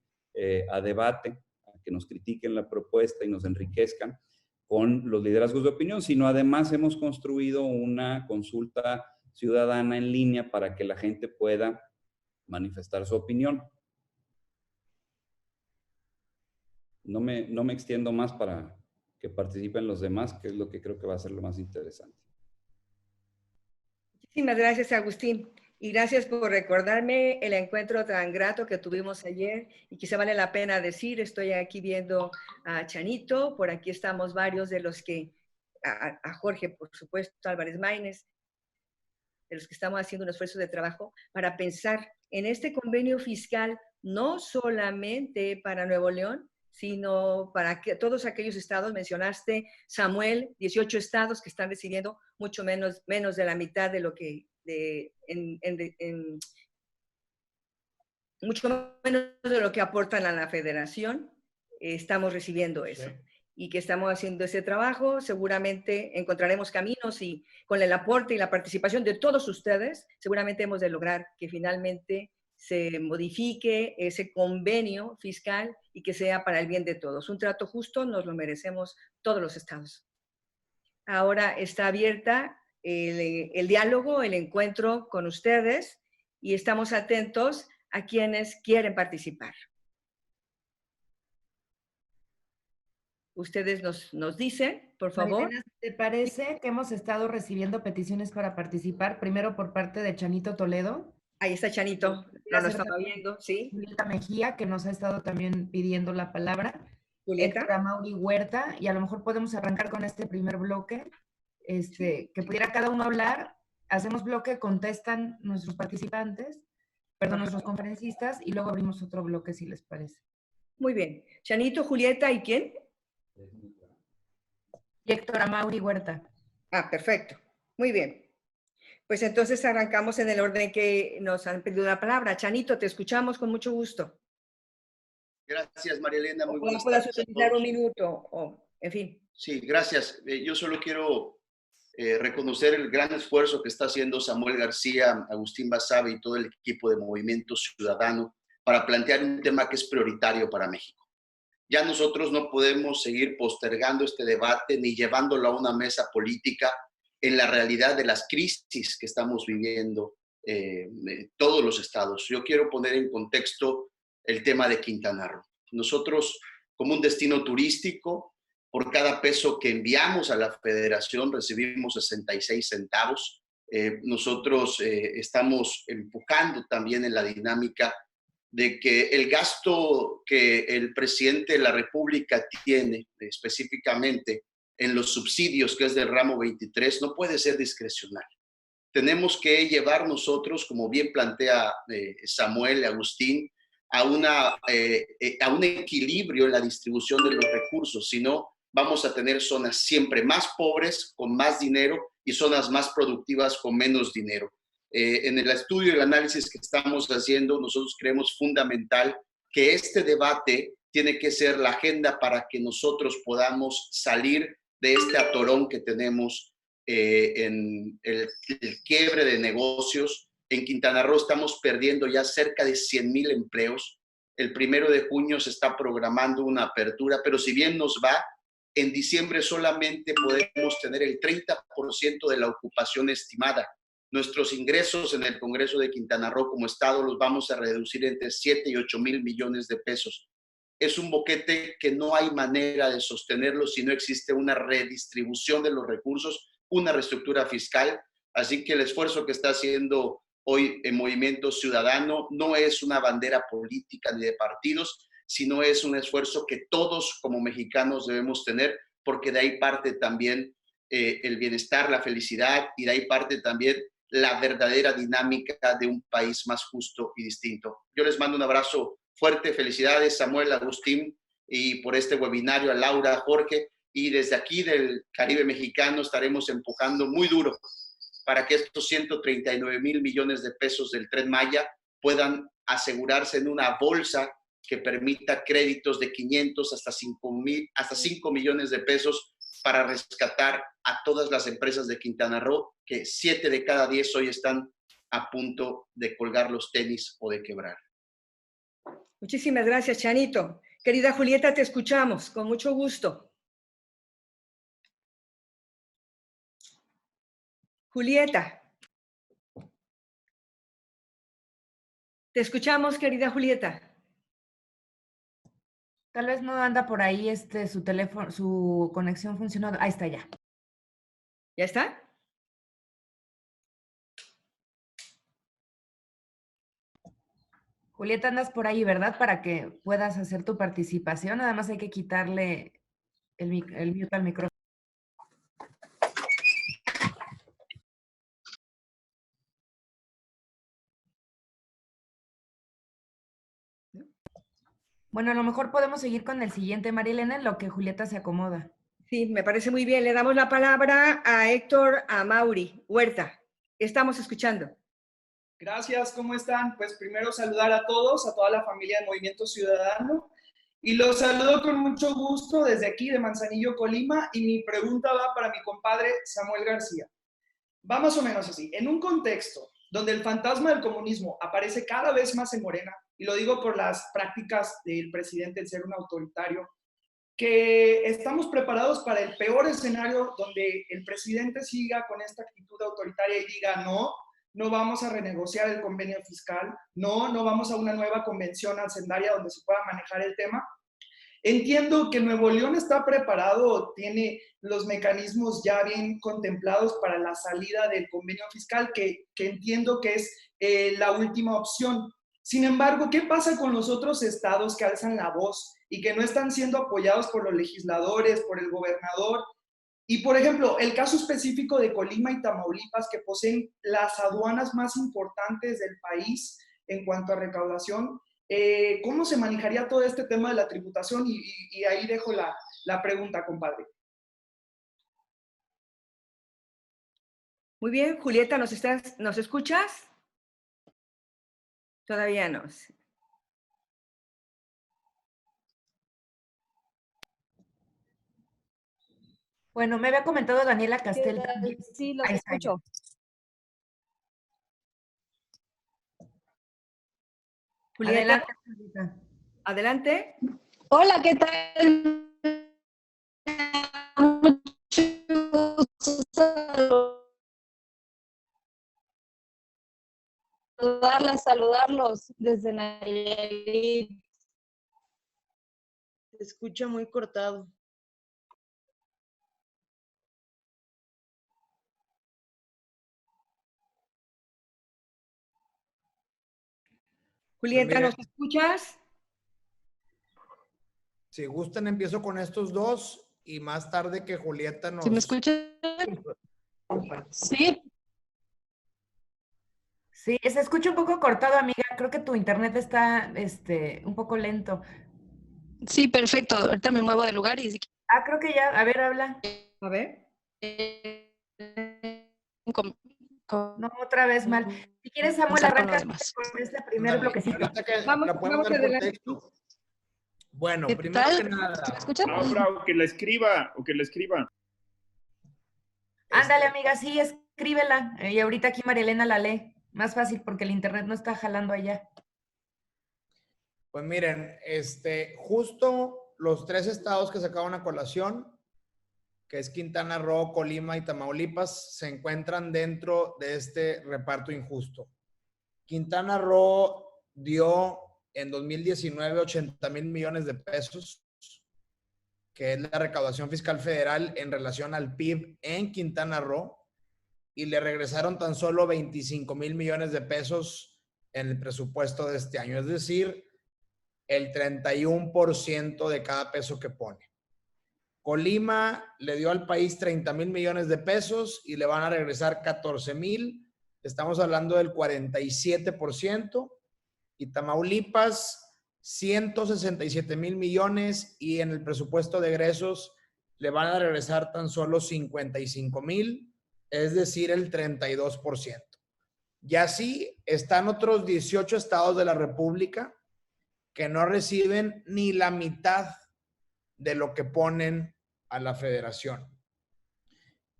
a debate, a que nos critiquen la propuesta y nos enriquezcan con los liderazgos de opinión, sino además hemos construido una consulta ciudadana en línea para que la gente pueda manifestar su opinión. No me extiendo más para que participen los demás, que es lo que creo que va a ser lo más interesante. Muchísimas gracias, Agustín. Y gracias por recordarme el encuentro tan grato que tuvimos ayer y quizá vale la pena decir, estoy aquí viendo a Chanito, por aquí estamos varios de los que, a Jorge, por supuesto, Álvarez Maínez, de los que estamos haciendo un esfuerzo de trabajo para pensar en este convenio fiscal, no solamente para Nuevo León, sino para que todos aquellos estados, mencionaste, Samuel, 18 estados que están recibiendo mucho menos de la mitad de lo que, mucho menos de lo que aportan a la federación, estamos recibiendo eso. Sí. Y que estamos haciendo ese trabajo, seguramente encontraremos caminos y con el aporte y la participación de todos ustedes, seguramente hemos de lograr que finalmente se modifique ese convenio fiscal y que sea para el bien de todos. Un trato justo nos lo merecemos todos los estados. Ahora está abierta el diálogo, el encuentro con ustedes y estamos atentos a quienes quieren participar. Ustedes nos dicen, por favor. Marilena, ¿te parece que hemos estado recibiendo peticiones para participar? Primero por parte de Chanito Toledo. Ahí está Chanito, no nos estaba viendo, ¿sí? Julieta Mejía, que nos ha estado también pidiendo la palabra. Julieta. Héctor Amaury Huerta, y a lo mejor podemos arrancar con este primer bloque, que pudiera cada uno hablar, hacemos bloque, contestan nuestros participantes, nuestros conferencistas, y luego abrimos otro bloque si les parece. Muy bien. Chanito, Julieta, ¿y quién? Y Héctor Amaury Huerta. Ah, perfecto. Muy bien. Pues entonces arrancamos en el orden que nos han pedido la palabra. Chanito, te escuchamos con mucho gusto. Gracias, María Elena. Muy Ojalá buenas puedas tardes a utilizar un todos. minuto, o, en fin. Sí, gracias. Yo solo quiero reconocer el gran esfuerzo que está haciendo Samuel García, Agustín Basabe y todo el equipo de Movimiento Ciudadano para plantear un tema que es prioritario para México. Ya nosotros no podemos seguir postergando este debate ni llevándolo a una mesa política en la realidad de las crisis que estamos viviendo todos los estados. Yo quiero poner en contexto el tema de Quintana Roo. Nosotros, como un destino turístico, por cada peso que enviamos a la federación recibimos 66 centavos. Nosotros estamos empujando también en la dinámica de que el gasto que el presidente de la República tiene específicamente en los subsidios, que es del ramo 23, no puede ser discrecional. Tenemos que llevar nosotros, como bien plantea Samuel, Agustín, a un equilibrio en la distribución de los recursos, si no vamos a tener zonas siempre más pobres con más dinero y zonas más productivas con menos dinero. En el estudio y el análisis que estamos haciendo, nosotros creemos fundamental que este debate tiene que ser la agenda para que nosotros podamos salir de este atorón que tenemos en el quiebre de negocios. En Quintana Roo estamos perdiendo ya cerca de 100,000 empleos. El 1 de junio se está programando una apertura, pero si bien nos va, en diciembre solamente podemos tener el 30% de la ocupación estimada. Nuestros ingresos en el Congreso de Quintana Roo como Estado los vamos a reducir entre 7 y 8 mil millones de pesos. Es un boquete que no hay manera de sostenerlo si no existe una redistribución de los recursos, una reestructura fiscal. Así que el esfuerzo que está haciendo hoy en Movimiento Ciudadano no es una bandera política ni de partidos, sino es un esfuerzo que todos como mexicanos debemos tener, porque de ahí parte también el bienestar, la felicidad, y de ahí parte también la verdadera dinámica de un país más justo y distinto. Yo les mando un abrazo fuerte, felicidades Samuel, Agustín, y por este webinario a Laura, a Jorge, y desde aquí del Caribe mexicano estaremos empujando muy duro para que estos 139,000 millones de pesos del Tren Maya puedan asegurarse en una bolsa que permita créditos de 500 hasta 5 millones de pesos para rescatar a todas las empresas de Quintana Roo, que 7 de cada 10 hoy están a punto de colgar los tenis o de quebrar. Muchísimas gracias, Chanito. Querida Julieta, te escuchamos, con mucho gusto. Julieta. Te escuchamos, querida Julieta. Tal vez no anda por ahí su teléfono, su conexión funcionó. Ahí está ya. ¿Ya está? Julieta, andas por ahí, ¿verdad? Para que puedas hacer tu participación. Nada más hay que quitarle el mute al micrófono. Bueno, a lo mejor podemos seguir con el siguiente, María Elena, en lo que Julieta se acomoda. Sí, me parece muy bien. Le damos la palabra a Héctor Amauri Huerta. Estamos escuchando. Gracias, ¿cómo están? Pues primero saludar a todos, a toda la familia de Movimiento Ciudadano, y los saludo con mucho gusto desde aquí de Manzanillo, Colima, y mi pregunta va para mi compadre Samuel García. Va más o menos así. En un contexto donde el fantasma del comunismo aparece cada vez más en Morena, y lo digo por las prácticas del presidente, el ser un autoritario, que estamos preparados para el peor escenario donde el presidente siga con esta actitud autoritaria y diga no vamos a renegociar el convenio fiscal, no vamos a una nueva convención hacendaria donde se pueda manejar el tema. Entiendo que Nuevo León está preparado, tiene los mecanismos ya bien contemplados para la salida del convenio fiscal, que entiendo que es la última opción. Sin embargo, ¿qué pasa con los otros estados que alzan la voz y que no están siendo apoyados por los legisladores, por el gobernador? Y, por ejemplo, el caso específico de Colima y Tamaulipas, que poseen las aduanas más importantes del país en cuanto a recaudación, ¿cómo se manejaría todo este tema de la tributación? Y ahí dejo la pregunta, compadre. Muy bien, Julieta, ¿nos escuchas? Todavía no. Bueno, me había comentado Daniela Castel también. Sí, los Ahí está. escucho. Julieta, Adelante, Julieta. adelante. Hola, ¿qué tal? Mucho gusto saludarlos desde Nayarit. Se escucha muy cortado. Julieta, Pues ¿nos escuchas? si gustan, empiezo con estos dos y más tarde que Julieta ¿Sí me nos... escuchan? Sí. Sí, se escucha un poco cortado, amiga. Creo que tu internet está un poco lento. Sí, perfecto. Ahorita me muevo de lugar y si Ah, creo que ya. A ver, habla. A ver. No, otra vez mal. Si quieres, Samuel, comenzar con lo arranca demás. con este primer Ándale, bloquecito. ahorita que Vamos la podemos ver por adelante. texto. Bueno, ¿Qué primero tal? que ¿Sí me nada, escuchan? No, que la escriba, o que la escriba. Ándale, amiga, sí, escríbela. Y ahorita aquí María Elena la lee. Más fácil porque el internet no está jalando allá. pues miren, justo los tres estados que sacaron a colación, que es Quintana Roo, Colima y Tamaulipas, se encuentran dentro de este reparto injusto. Quintana Roo dio en 2019 80,000 millones de pesos, que es la recaudación fiscal federal en relación al PIB en Quintana Roo, y le regresaron tan solo 25,000 millones de pesos en el presupuesto de este año, es decir, el 31% de cada peso que pone. Colima le dio al país 30,000 millones de pesos y le van a regresar 14,000. Estamos hablando del 47%. Y Tamaulipas, 167,000 millones y en el presupuesto de egresos le van a regresar tan solo 55,000, es decir, el 32%. Y así están otros 18 estados de la República que no reciben ni la mitad de lo que ponen a la federación.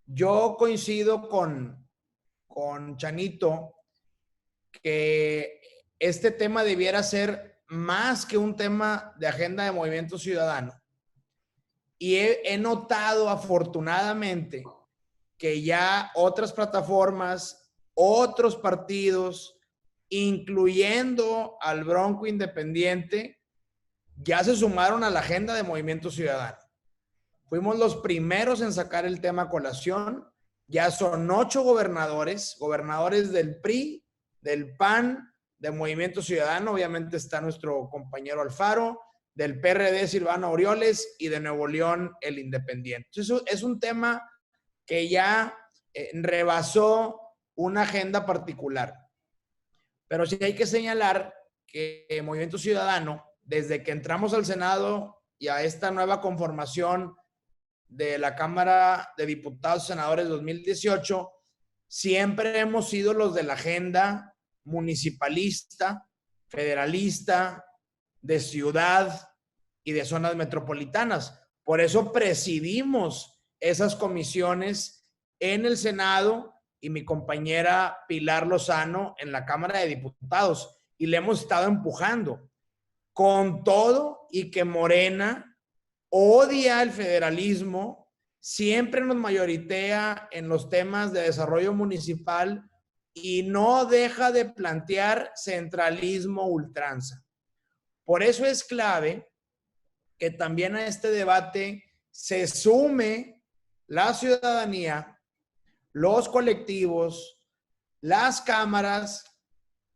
Yo coincido con Chanito que este tema debiera ser más que un tema de agenda de Movimiento Ciudadano. Y he notado afortunadamente que ya otras plataformas, otros partidos, incluyendo al Bronco Independiente, ya se sumaron a la agenda de Movimiento Ciudadano. Fuimos los primeros en sacar el tema a colación. Ya son 8 gobernadores del PRI, del PAN, de Movimiento Ciudadano. Obviamente está nuestro compañero Alfaro, del PRD Silvano Aureoles y de Nuevo León el Independiente. Eso es un tema que ya rebasó una agenda particular. Pero sí hay que señalar que Movimiento Ciudadano, desde que entramos al Senado y a esta nueva conformación de la Cámara de Diputados y Senadores 2018, siempre hemos sido los de la agenda municipalista, federalista, de ciudad y de zonas metropolitanas. Por eso presidimos esas comisiones en el Senado y mi compañera Pilar Lozano en la Cámara de Diputados, y le hemos estado empujando con todo y que Morena odia el federalismo, siempre nos mayoritea en los temas de desarrollo municipal y no deja de plantear centralismo ultranza. Por eso es clave que también a este debate se sume la ciudadanía, los colectivos, las cámaras,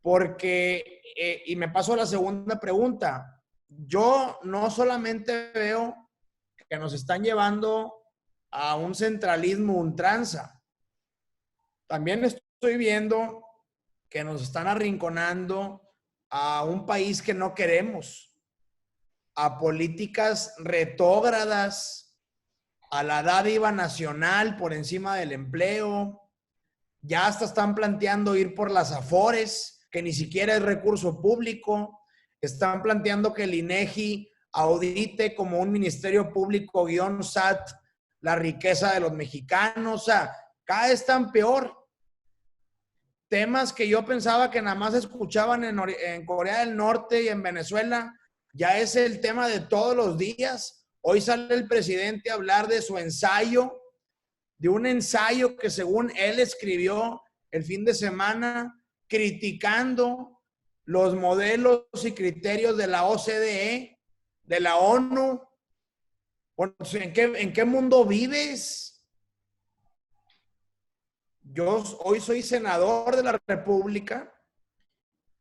porque, y me paso a la segunda pregunta, yo no solamente veo que nos están llevando a un centralismo ultranza, también estoy viendo que nos están arrinconando a un país que no queremos, a políticas retrógradas, a la dádiva nacional por encima del empleo. Ya hasta están planteando ir por las Afores, que ni siquiera es recurso público. Están planteando que el INEGI audite como un ministerio público _SAT la riqueza de los mexicanos, o sea, cada vez están peor. Temas que yo pensaba que nada más escuchaban en Corea del Norte y en Venezuela, ya es el tema de todos los días. Hoy sale el presidente a hablar de su ensayo, de un ensayo que según él escribió el fin de semana, criticando los modelos y criterios de la OCDE, de la ONU. ¿En qué mundo vives? Yo hoy soy senador de la República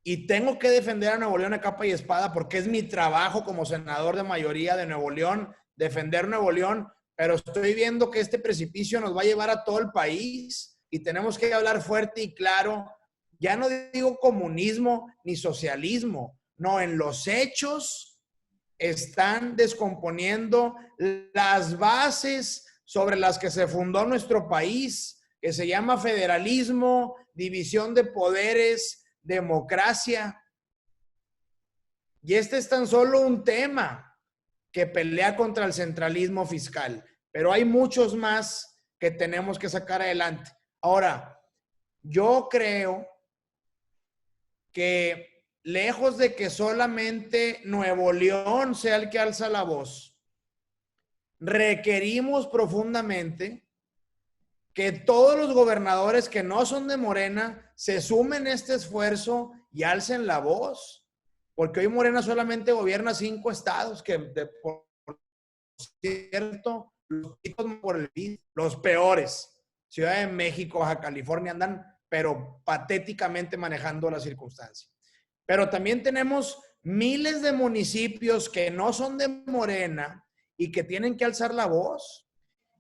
y tengo que defender a Nuevo León a capa y espada porque es mi trabajo como senador de mayoría de Nuevo León, defender Nuevo León, pero estoy viendo que este precipicio nos va a llevar a todo el país y tenemos que hablar fuerte y claro. Ya no digo comunismo ni socialismo, no, en los hechos están descomponiendo las bases sobre las que se fundó nuestro país, que se llama federalismo, división de poderes, democracia. Y este es tan solo un tema que pelea contra el centralismo fiscal, pero hay muchos más que tenemos que sacar adelante. Ahora, yo creo que lejos de que solamente Nuevo León sea el que alza la voz, requerimos profundamente que todos los gobernadores que no son de Morena se sumen a este esfuerzo y alcen la voz, porque hoy Morena solamente gobierna 5 estados, que por cierto, los peores, Ciudad de México, Baja California, andan pero patéticamente manejando la circunstancia. Pero también tenemos miles de municipios que no son de Morena y que tienen que alzar la voz.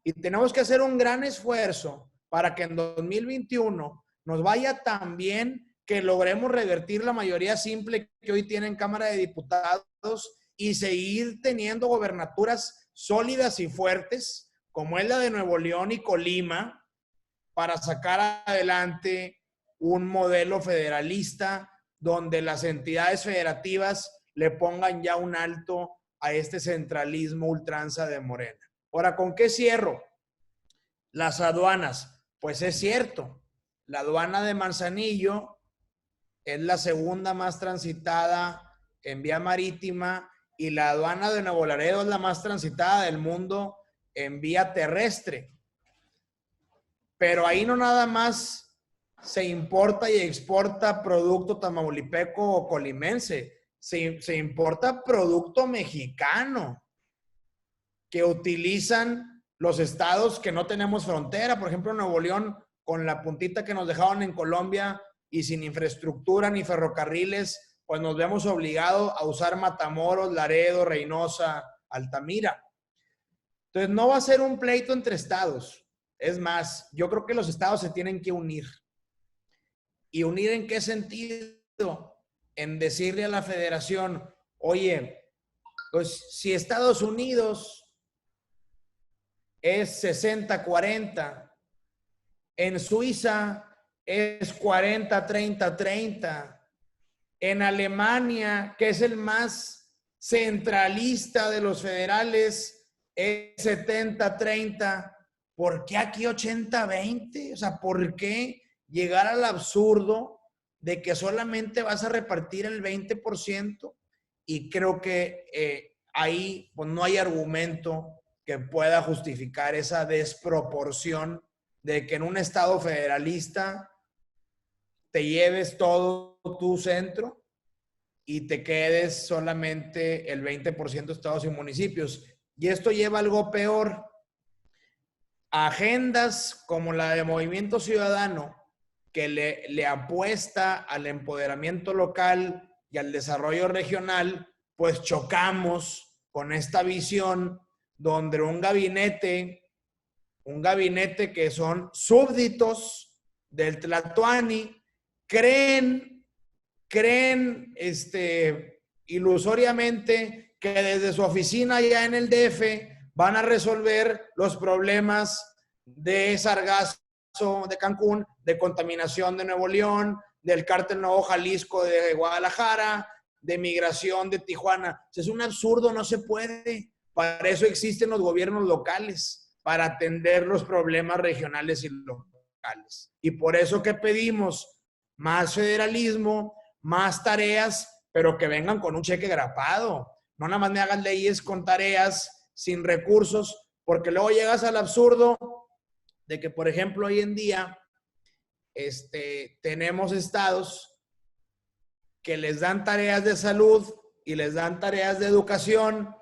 Y tenemos que hacer un gran esfuerzo para que en 2021 nos vaya tan bien que logremos revertir la mayoría simple que hoy tiene en Cámara de Diputados y seguir teniendo gobernaturas sólidas y fuertes, como es la de Nuevo León y Colima, para sacar adelante un modelo federalista donde las entidades federativas le pongan ya un alto a este centralismo ultranza de Morena. Ahora, ¿con qué cierro? Las aduanas. Pues es cierto, la aduana de Manzanillo es la segunda más transitada en vía marítima y la aduana de Nuevo Laredo es la más transitada del mundo en vía terrestre. Pero ahí no nada más se importa y exporta producto tamaulipeco o colimense, se importa producto mexicano que utilizan los estados que no tenemos frontera. Por ejemplo, Nuevo León, con la puntita que nos dejaron en Colombia y sin infraestructura ni ferrocarriles, pues nos vemos obligados a usar Matamoros, Laredo, Reynosa, Altamira. Entonces, no va a ser un pleito entre estados. Es más, yo creo que los estados se tienen que unir. ¿Y unir en qué sentido? En decirle a la federación, oye, pues si Estados Unidos es 60-40, en Suiza es 40-30-30, en Alemania, que es el más centralista de los federales, es 70-30, ¿por qué aquí 80-20? O sea, ¿por qué llegar al absurdo de que solamente vas a repartir el 20%? Y creo que ahí pues, no hay argumento que pueda justificar esa desproporción de que en un estado federalista te lleves todo tu centro y te quedes solamente el 20% de estados y municipios. Y esto lleva a algo peor. Agendas como la de Movimiento Ciudadano, que le apuesta al empoderamiento local y al desarrollo regional, pues chocamos con esta visión donde un gabinete que son súbditos del Tlatoani, creen ilusoriamente que desde su oficina allá en el DF van a resolver los problemas de Sargazo, de Cancún, de contaminación de Nuevo León, del cártel Nuevo Jalisco de Guadalajara, de migración de Tijuana. Es un absurdo, no se puede. Para eso existen los gobiernos locales. para atender los problemas regionales y locales. Y por eso que pedimos más federalismo, más tareas, pero que vengan con un cheque grapado. No nada más me hagan leyes con tareas sin recursos, porque luego llegas al absurdo de que, por ejemplo, hoy en día tenemos estados que les dan tareas de salud y les dan tareas de educación,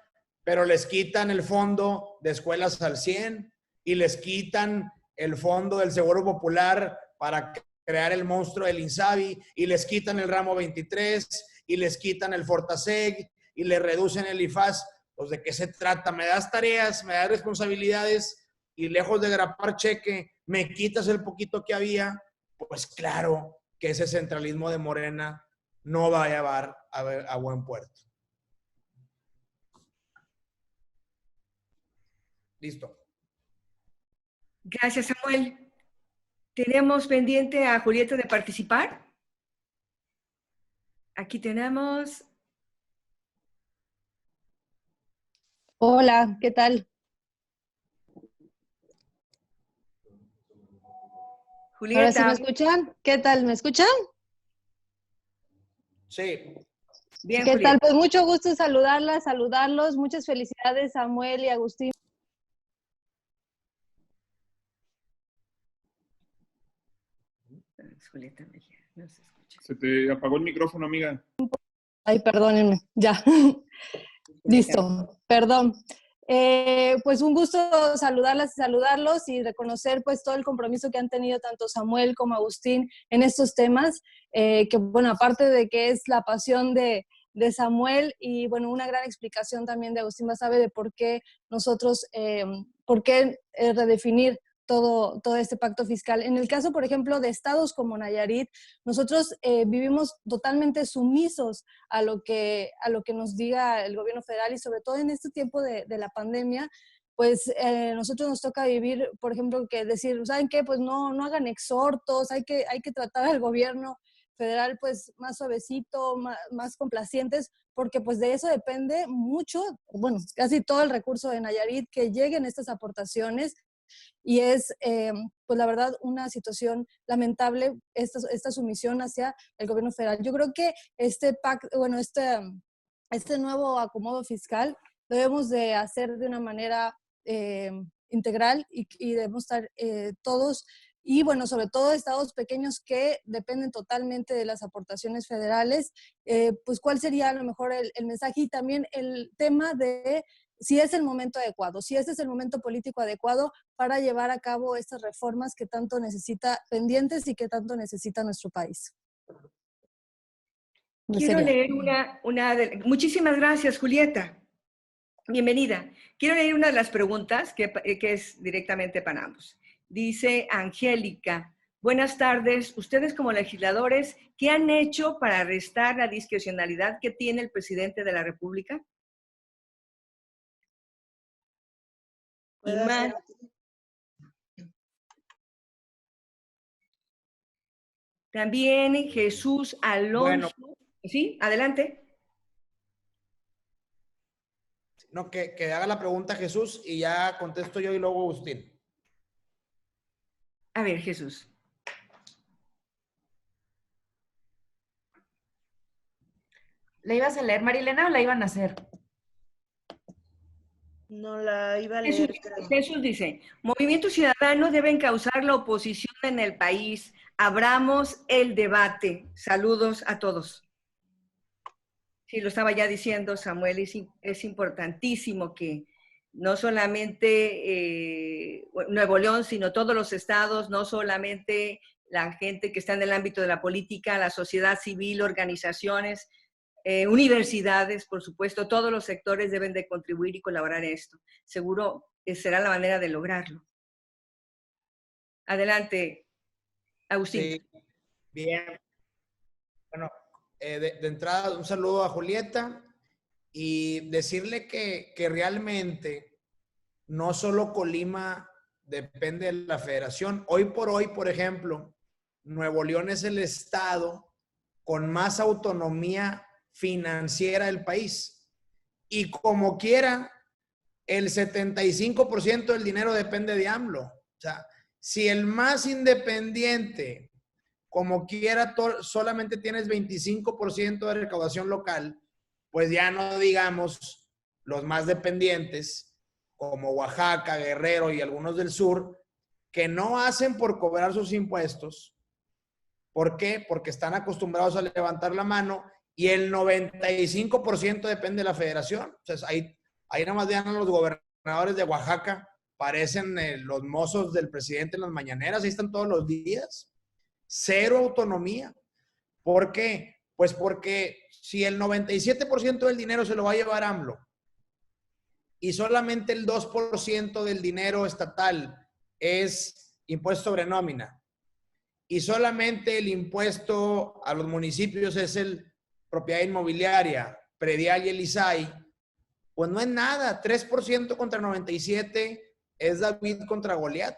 pero les quitan el fondo de escuelas al 100 y les quitan el fondo del Seguro Popular para crear el monstruo del INSABI y les quitan el ramo 23 y les quitan el Fortaseg y le reducen el IFAS. Pues, ¿de qué se trata? Me das tareas, me das responsabilidades y lejos de grapar cheque, me quitas el poquito que había. Pues claro que ese centralismo de Morena no va a llevar a buen puerto. Listo. Gracias, Samuel. ¿Tenemos pendiente a Julieta de participar? Aquí tenemos. Hola, ¿qué tal? Julieta. ¿Ahora sí me escuchan? ¿Qué tal? ¿Me escuchan? Sí. Bien, ¿Qué Julieta. tal? Pues mucho gusto saludarlas, saludarlos. Muchas felicidades, Samuel y Agustín. Julieta Mejía, no se escucha. Se te apagó el micrófono, amiga. Ay, perdónenme, ya. Listo, perdón. Pues un gusto saludarlas y saludarlos y reconocer pues todo el compromiso que han tenido tanto Samuel como Agustín en estos temas, que bueno, aparte de que es la pasión de Samuel y bueno, una gran explicación también de Agustín Basabe de por qué nosotros, por qué redefinir todo este pacto fiscal. En el caso, por ejemplo, de estados como Nayarit, nosotros vivimos totalmente sumisos a lo que nos diga el gobierno federal y sobre todo en este tiempo de la pandemia, pues nosotros nos toca vivir, por ejemplo, que decir, ¿saben qué? Pues no hagan exhortos, hay que tratar al gobierno federal pues más suavecito, más complacientes, porque pues de eso depende mucho, bueno, casi todo el recurso de Nayarit, que lleguen estas aportaciones. Y es, pues la verdad, una situación lamentable esta sumisión hacia el gobierno federal. Yo creo que este nuevo acomodo fiscal debemos de hacer de una manera integral y debemos estar todos, y bueno, sobre todo estados pequeños que dependen totalmente de las aportaciones federales, pues cuál sería a lo mejor el mensaje y también el tema de si es el momento adecuado, si este es el momento político adecuado para llevar a cabo estas reformas que tanto necesita pendientes y que tanto necesita nuestro país. Quiero leer muchísimas gracias, Julieta. Bienvenida. Quiero leer una de las preguntas que es directamente para ambos. Dice Angélica, buenas tardes. Ustedes como legisladores, ¿qué han hecho para restar la discrecionalidad que tiene el presidente de la República? Y más, también Jesús Alonso. Bueno. ¿Sí? Adelante. No, que haga la pregunta Jesús y ya contesto yo y luego Agustín. A ver, Jesús. ¿La ibas a leer, Marilena, o la iban a hacer? No la iba a leer. Jesús dice, Movimiento Ciudadano debe encauzar la oposición en el país. Abramos el debate. Saludos a todos. Sí, lo estaba ya diciendo Samuel, es importantísimo que no solamente Nuevo León, sino todos los estados, no solamente la gente que está en el ámbito de la política, la sociedad civil, organizaciones, universidades, por supuesto, todos los sectores deben de contribuir y colaborar en esto. Seguro que será la manera de lograrlo. Adelante, Agustín. Sí, bien. Bueno, de entrada un saludo a Julieta y decirle que realmente no solo Colima depende de la federación. Hoy por hoy, por ejemplo, Nuevo León es el estado con más autonomía financiera del país. Y como quiera, el 75% del dinero depende de AMLO. O sea, si el más independiente, como quiera, solamente tienes 25% de recaudación local, pues ya no digamos los más dependientes, como Oaxaca, Guerrero y algunos del sur, que no hacen por cobrar sus impuestos. ¿Por qué? Porque están acostumbrados a levantar la mano y el 95% depende de la federación. Entonces, ahí nada más vean a los gobernadores de Oaxaca, parecen los mozos del presidente en las mañaneras, ahí están todos los días. Cero autonomía. ¿Por qué? Pues porque si el 97% del dinero se lo va a llevar AMLO y solamente el 2% del dinero estatal es impuesto sobre nómina y solamente el impuesto a los municipios es el propiedad inmobiliaria, predial y el ISAI, pues no es nada. 3% contra 97% es David contra Goliat.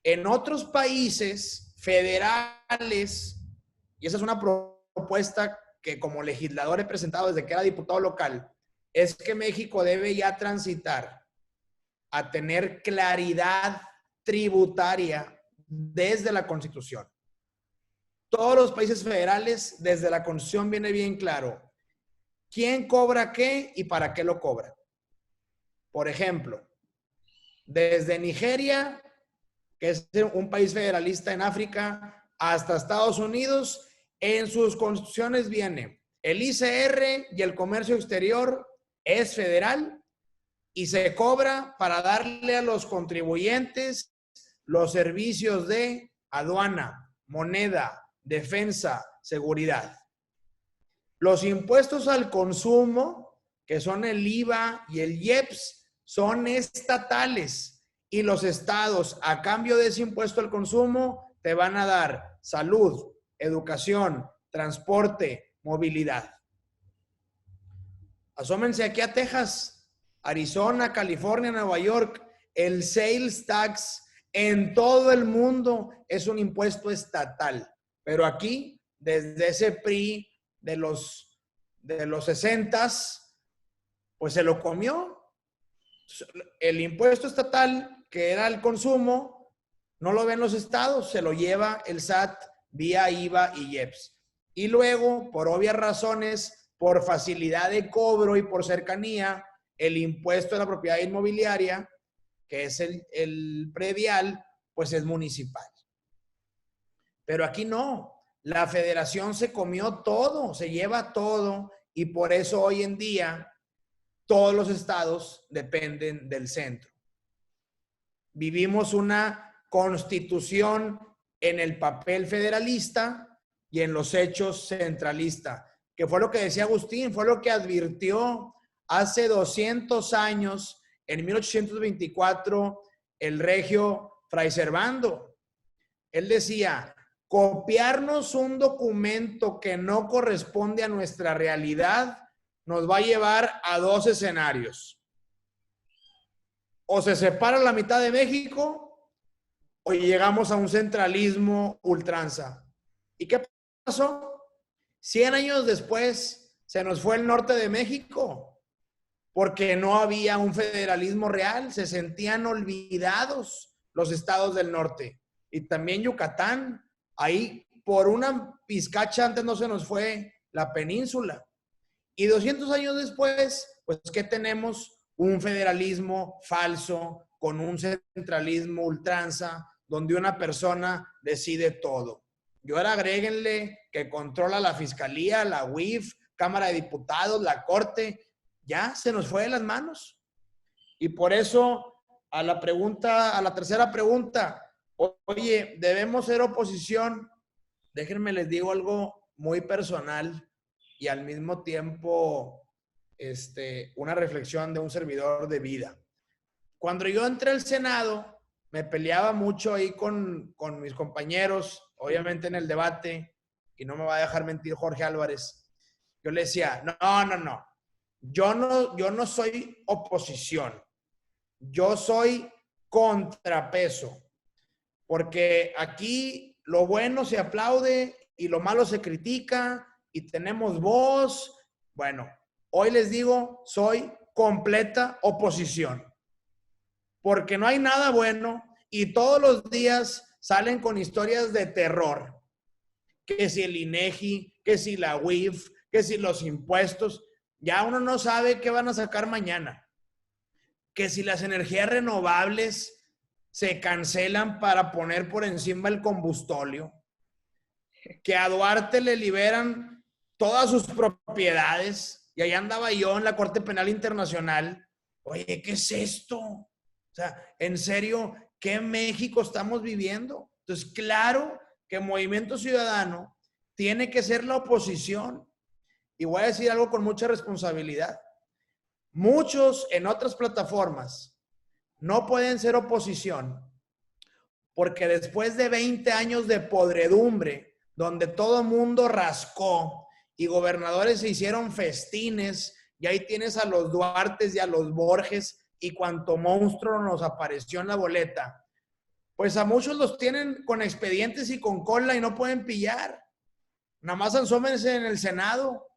En otros países federales, y esa es una propuesta que como legislador he presentado desde que era diputado local, es que México debe ya transitar a tener claridad tributaria desde la Constitución. Todos los países federales, desde la Constitución viene bien claro quién cobra qué y para qué lo cobra. Por ejemplo, desde Nigeria, que es un país federalista en África, hasta Estados Unidos, en sus constituciones viene el ICR y el comercio exterior es federal y se cobra para darle a los contribuyentes los servicios de aduana, moneda, defensa, seguridad. Los impuestos al consumo, que son el IVA y el IEPS, son estatales y los estados, a cambio de ese impuesto al consumo, te van a dar salud, educación, transporte, movilidad. Asómense aquí a Texas, Arizona, California, Nueva York. El sales tax en todo el mundo es un impuesto estatal. Pero aquí, desde ese PRI de los 60s, pues se lo comió. El impuesto estatal, que era el consumo, no lo ven los estados, se lo lleva el SAT vía IVA y IEPS. Y luego, por obvias razones, por facilidad de cobro y por cercanía, el impuesto de la propiedad inmobiliaria, que es el predial, pues es municipal. Pero aquí no. La federación se comió todo, se lleva todo, y por eso hoy en día todos los estados dependen del centro. Vivimos una constitución en el papel federalista y en los hechos centralista, que fue lo que decía Agustín, fue lo que advirtió hace 200 años, en 1824, el regio Fray Servando. Él decía, copiarnos un documento que no corresponde a nuestra realidad nos va a llevar a dos escenarios. O se separa la mitad de México o llegamos a un centralismo ultranza. ¿Y qué pasó? 100 años después se nos fue el norte de México porque no había un federalismo real. Se sentían olvidados los estados del norte. Y también Yucatán. Ahí por una pizcacha antes no se nos fue la península. Y 200 años después, pues ¿qué tenemos? Un federalismo falso con un centralismo ultranza donde una persona decide todo. Y ahora agréguenle que controla la fiscalía, la UIF, Cámara de Diputados, la Corte. Ya se nos fue de las manos. Y por eso a la tercera pregunta, oye, ¿debemos ser oposición? Déjenme les digo algo muy personal y al mismo tiempo una reflexión de un servidor de vida. Cuando yo entré al Senado, me peleaba mucho ahí con mis compañeros, obviamente en el debate, y no me va a dejar mentir Jorge Álvarez. Yo le decía, no. Yo no soy oposición. Yo soy contrapeso. Porque aquí lo bueno se aplaude y lo malo se critica y tenemos voz. Bueno, hoy les digo, soy completa oposición. Porque no hay nada bueno y todos los días salen con historias de terror. Que si el INEGI, que si la UIF, que si los impuestos, ya uno no sabe qué van a sacar mañana. Que si las energías renovables se cancelan para poner por encima el combustóleo. Que a Duarte le liberan todas sus propiedades y ahí andaba yo en la Corte Penal Internacional. Oye, ¿qué es esto? O sea, en serio, ¿qué México estamos viviendo? Entonces, claro que Movimiento Ciudadano tiene que ser la oposición. Y voy a decir algo con mucha responsabilidad. Muchos en otras plataformas no pueden ser oposición porque después de 20 años de podredumbre, donde todo mundo rascó y gobernadores se hicieron festines, y ahí tienes a los Duartes y a los Borges y cuanto monstruo nos apareció en la boleta, pues a muchos los tienen con expedientes y con cola y no pueden pillar. Nada más asómense en el Senado.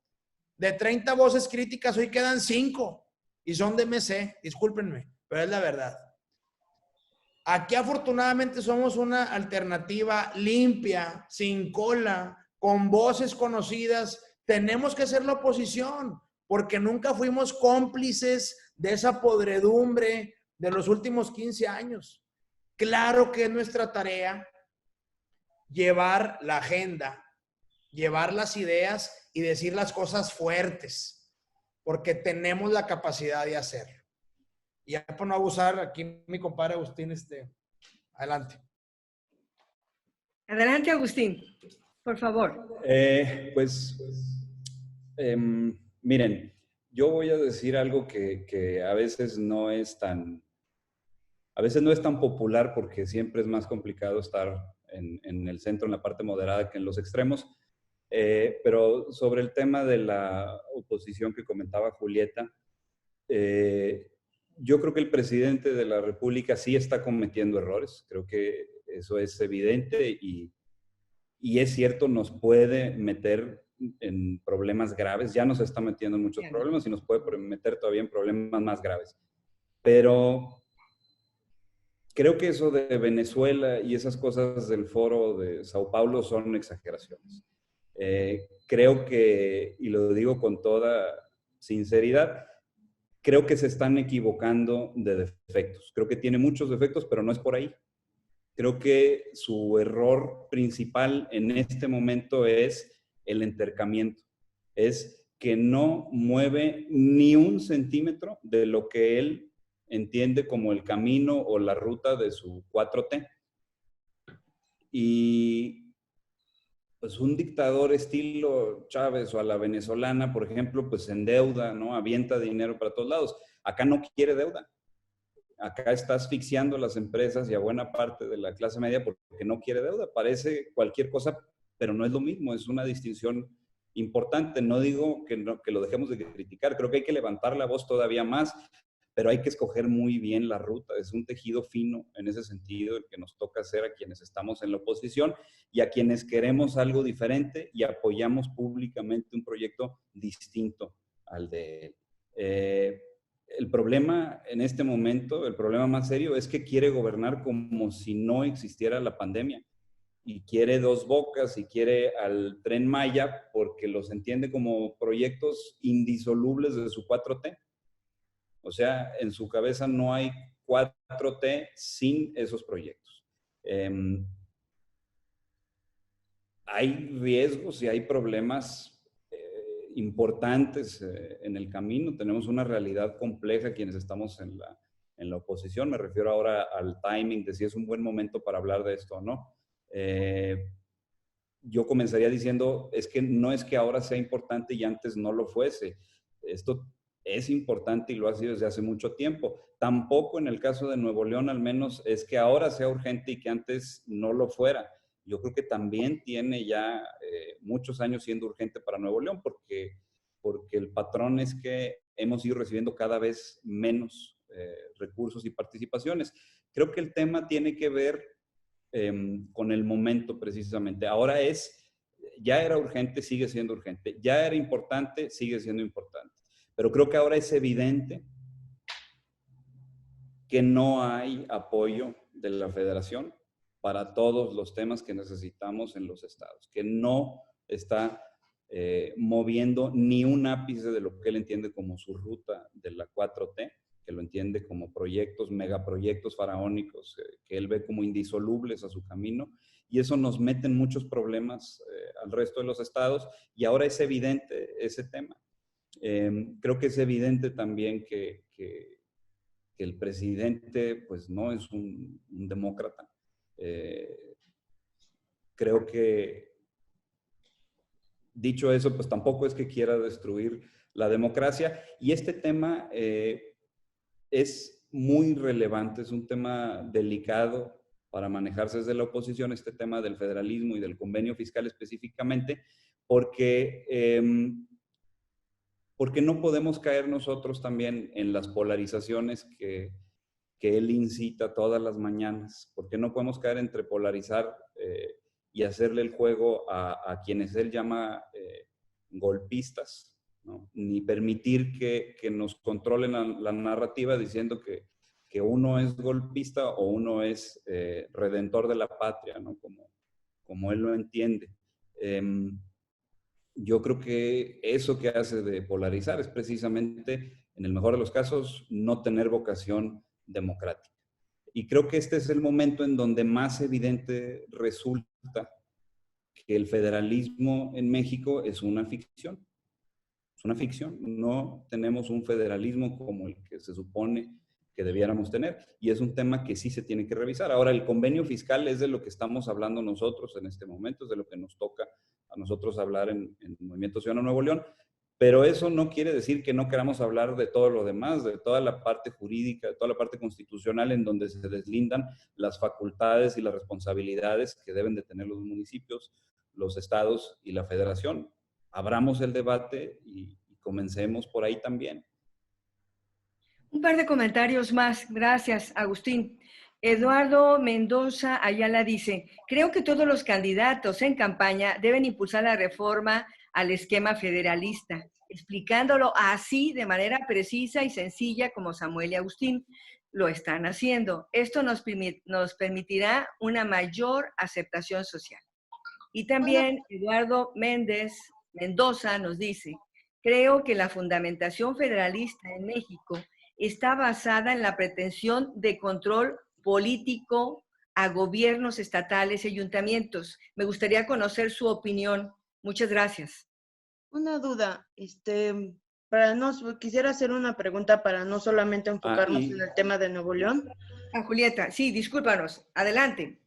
De 30 voces críticas, hoy quedan 5 y son de MC, discúlpenme, pero es la verdad. Aquí afortunadamente somos una alternativa limpia, sin cola, con voces conocidas. Tenemos que ser la oposición, porque nunca fuimos cómplices de esa podredumbre de los últimos 15 años. Claro que es nuestra tarea llevar la agenda, llevar las ideas y decir las cosas fuertes, porque tenemos la capacidad de hacerlo. Y ya por no abusar, aquí mi compadre Agustín, adelante. Adelante, Agustín, por favor. Miren, yo voy a decir algo que a veces no es tan popular porque siempre es más complicado estar en el centro, en la parte moderada, que en los extremos. Pero sobre el tema de la oposición que comentaba Julieta, yo creo que el presidente de la República sí está cometiendo errores. Creo que eso es evidente y es cierto, nos puede meter en problemas graves. Ya nos está metiendo en muchos problemas y nos puede meter todavía en problemas más graves. Pero creo que eso de Venezuela y esas cosas del foro de Sao Paulo son exageraciones. Creo que, y lo digo con toda sinceridad, creo que se están equivocando de defectos. Creo que tiene muchos defectos, pero no es por ahí. Creo que su error principal en este momento es el entercamiento. Es que no mueve ni un centímetro de lo que él entiende como el camino o la ruta de su 4T. Y pues un dictador estilo Chávez o a la venezolana, por ejemplo, pues endeuda, ¿no? Avienta dinero para todos lados. Acá no quiere deuda. Acá está asfixiando a las empresas y a buena parte de la clase media porque no quiere deuda. Parece cualquier cosa, pero no es lo mismo. Es una distinción importante. No digo que lo dejemos de criticar. Creo que hay que levantar la voz todavía más, pero hay que escoger muy bien la ruta. Es un tejido fino en ese sentido el que nos toca hacer a quienes estamos en la oposición y a quienes queremos algo diferente y apoyamos públicamente un proyecto distinto al de él. El problema en este momento, el problema más serio, es que quiere gobernar como si no existiera la pandemia. Y quiere Dos Bocas y quiere al Tren Maya porque los entiende como proyectos indisolubles de su 4T. O sea, en su cabeza no hay 4T sin esos proyectos. Hay riesgos y hay problemas importantes en el camino. Tenemos una realidad compleja quienes estamos en la oposición. Me refiero ahora al timing de si es un buen momento para hablar de esto o no. Yo comenzaría diciendo, es que no es que ahora sea importante y antes no lo fuese. Esto es importante y lo ha sido desde hace mucho tiempo. Tampoco en el caso de Nuevo León, al menos, es que ahora sea urgente y que antes no lo fuera. Yo creo que también tiene ya muchos años siendo urgente para Nuevo León porque el patrón es que hemos ido recibiendo cada vez menos recursos y participaciones. Creo que el tema tiene que ver con el momento precisamente. Ahora ya era urgente, sigue siendo urgente. Ya era importante, sigue siendo importante. Pero creo que ahora es evidente que no hay apoyo de la federación para todos los temas que necesitamos en los estados, que no está moviendo ni un ápice de lo que él entiende como su ruta de la 4T, que lo entiende como proyectos, megaproyectos faraónicos, que él ve como indisolubles a su camino, y eso nos mete en muchos problemas al resto de los estados, y ahora es evidente ese tema. Creo que es evidente también que el presidente pues no es un demócrata. Creo que, dicho eso, pues tampoco es que quiera destruir la democracia, y este tema es muy relevante, es un tema delicado para manejarse desde la oposición, este tema del federalismo y del convenio fiscal específicamente, porque no podemos caer nosotros también en las polarizaciones que él incita todas las mañanas, porque no podemos caer entre polarizar y hacerle el juego a quienes él llama golpistas, ¿no? Ni permitir que nos controlen la narrativa diciendo que uno es golpista o uno es redentor de la patria, ¿no? Como él lo entiende. Yo creo que eso que hace de polarizar es precisamente, en el mejor de los casos, no tener vocación democrática. Y creo que este es el momento en donde más evidente resulta que el federalismo en México es una ficción. Es una ficción. No tenemos un federalismo como el que se supone que debiéramos tener, y es un tema que sí se tiene que revisar. Ahora, el convenio fiscal es de lo que estamos hablando nosotros en este momento, es de lo que nos toca a nosotros hablar en Movimiento Ciudadano Nuevo León, pero eso no quiere decir que no queramos hablar de todo lo demás, de toda la parte jurídica, de toda la parte constitucional en donde se deslindan las facultades y las responsabilidades que deben de tener los municipios, los estados y la federación. Abramos el debate y comencemos por ahí también. Un par de comentarios más. Gracias, Agustín. Eduardo Mendoza Ayala dice, creo que todos los candidatos en campaña deben impulsar la reforma al esquema federalista, explicándolo así de manera precisa y sencilla como Samuel y Agustín lo están haciendo. Esto nos permitirá una mayor aceptación social. Y también Eduardo Mendoza nos dice, creo que la fundamentación federalista en México está basada en la pretensión de control político a gobiernos estatales y ayuntamientos. Me gustaría conocer su opinión. Muchas gracias. Una duda, quisiera hacer una pregunta para no solamente enfocarnos en el tema de Nuevo León. Julieta, sí, discúlpanos. Adelante.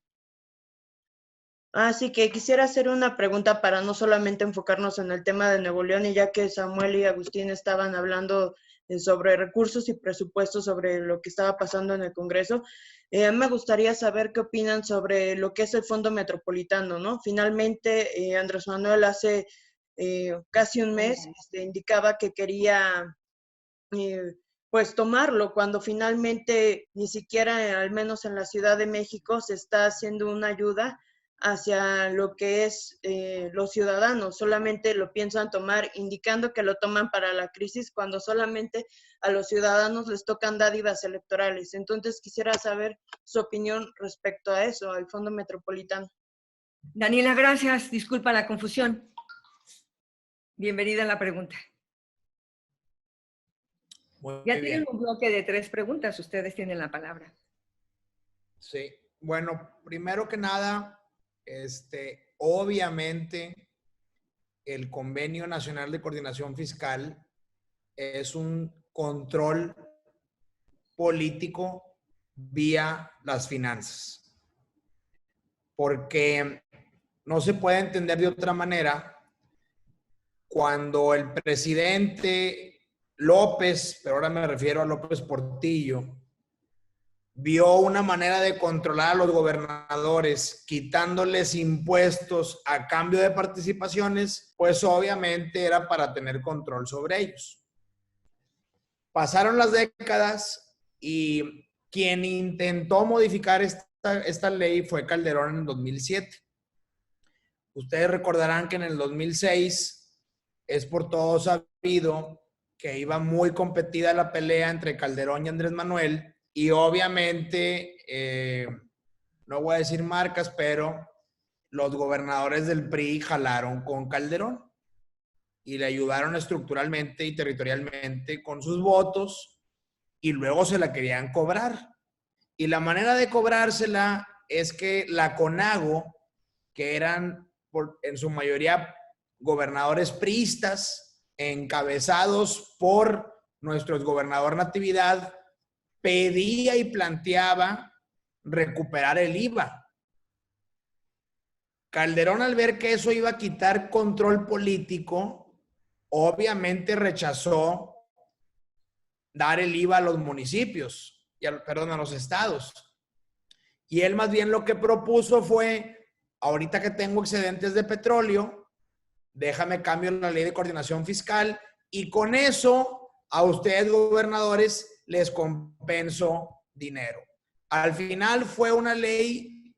Así que quisiera hacer una pregunta para no solamente enfocarnos en el tema de Nuevo León, y ya que Samuel y Agustín estaban hablando sobre recursos y presupuestos, sobre lo que estaba pasando en el Congreso, me gustaría saber qué opinan sobre lo que es el Fondo Metropolitano, ¿no? Finalmente, Andrés Manuel hace casi un mes indicaba que quería pues tomarlo, cuando finalmente ni siquiera, al menos en la Ciudad de México, se está haciendo una ayuda hacia lo que es los ciudadanos. Solamente lo piensan tomar indicando que lo toman para la crisis, cuando solamente a los ciudadanos les tocan dádivas electorales. Entonces quisiera saber su opinión respecto a eso, al Fondo Metropolitano. Daniela, gracias. Disculpa la confusión. Bienvenida a la pregunta. Ya tienen un bloque de 3 preguntas. Ustedes tienen la palabra. Sí. Bueno, primero que nada, obviamente, el Convenio Nacional de Coordinación Fiscal es un control político vía las finanzas, porque no se puede entender de otra manera cuando el presidente López, pero ahora me refiero a López Portillo, vio una manera de controlar a los gobernadores, quitándoles impuestos a cambio de participaciones, pues obviamente era para tener control sobre ellos. Pasaron las décadas y quien intentó modificar esta ley fue Calderón en el 2007. Ustedes recordarán que en el 2006 es por todo sabido que iba muy competida la pelea entre Calderón y Andrés Manuel, y obviamente, no voy a decir marcas, pero los gobernadores del PRI jalaron con Calderón y le ayudaron estructuralmente y territorialmente con sus votos, y luego se la querían cobrar. Y la manera de cobrársela es que la CONAGO, que eran en su mayoría gobernadores priistas, encabezados por nuestro exgobernador Natividad, pedía y planteaba recuperar el IVA. Calderón, al ver que eso iba a quitar control político, obviamente rechazó dar el IVA a los municipios, a los estados. Y él más bien lo que propuso fue, ahorita que tengo excedentes de petróleo, déjame cambio la ley de coordinación fiscal y con eso a ustedes, gobernadores, les compenso dinero. Al final fue una ley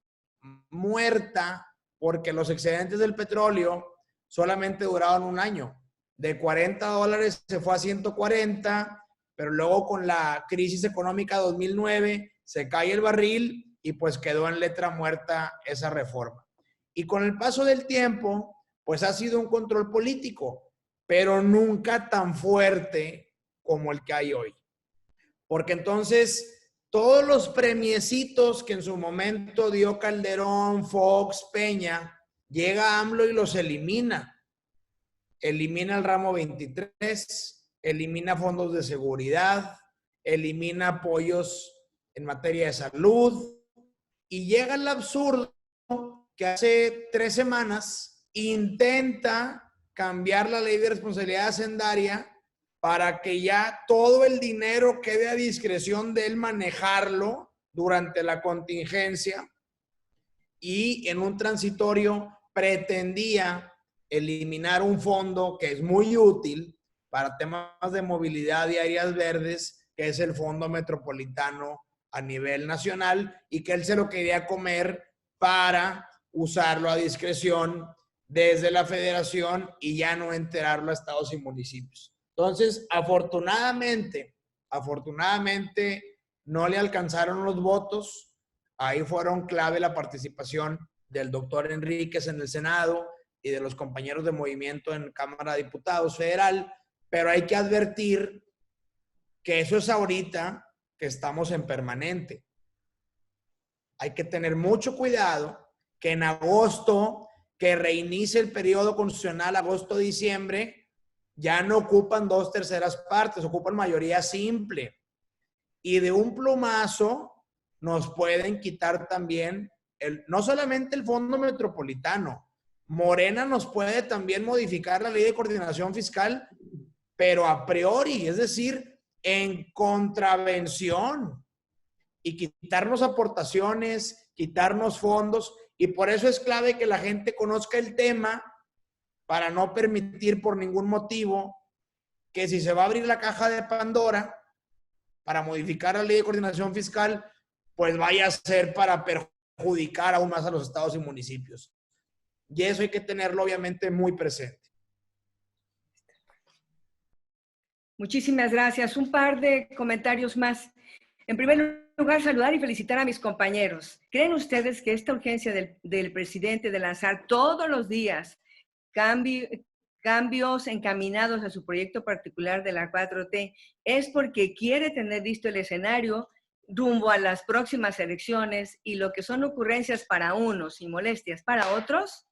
muerta porque los excedentes del petróleo solamente duraron un año. De $40 se fue a 140, pero luego con la crisis económica 2009 se cae el barril y pues quedó en letra muerta esa reforma. Y con el paso del tiempo, pues ha sido un control político, pero nunca tan fuerte como el que hay hoy. Porque entonces todos los premiecitos que en su momento dio Calderón, Fox, Peña, llega AMLO y los elimina. Elimina el ramo 23, elimina fondos de seguridad, elimina apoyos en materia de salud y llega el absurdo que hace 3 semanas intenta cambiar la ley de responsabilidad hacendaria para que ya todo el dinero quede a discreción de él manejarlo durante la contingencia, y en un transitorio pretendía eliminar un fondo que es muy útil para temas de movilidad y áreas verdes, que es el Fondo Metropolitano a nivel nacional, y que él se lo quería comer para usarlo a discreción desde la federación y ya no enterarlo a estados y municipios. Entonces, afortunadamente, no le alcanzaron los votos. Ahí fueron clave la participación del doctor Enríquez en el Senado y de los compañeros de movimiento en Cámara de Diputados Federal, pero hay que advertir que eso es ahorita que estamos en permanente. Hay que tener mucho cuidado que en agosto, que reinicie el periodo constitucional, agosto-diciembre, ya no ocupan 2/3 partes, ocupan mayoría simple. Y de un plumazo nos pueden quitar también, no solamente el Fondo Metropolitano, Morena nos puede también modificar la ley de coordinación fiscal, pero a priori, es decir, en contravención, y quitarnos aportaciones, quitarnos fondos, y por eso es clave que la gente conozca el tema para no permitir por ningún motivo que si se va a abrir la caja de Pandora para modificar la ley de coordinación fiscal, pues vaya a ser para perjudicar aún más a los estados y municipios. Y eso hay que tenerlo obviamente muy presente. Muchísimas gracias. Un par de comentarios más. En primer lugar, saludar y felicitar a mis compañeros. ¿Creen ustedes que esta urgencia del presidente de lanzar todos los días cambios encaminados a su proyecto particular de la 4T es porque quiere tener listo el escenario rumbo a las próximas elecciones, y lo que son ocurrencias para unos y molestias para otros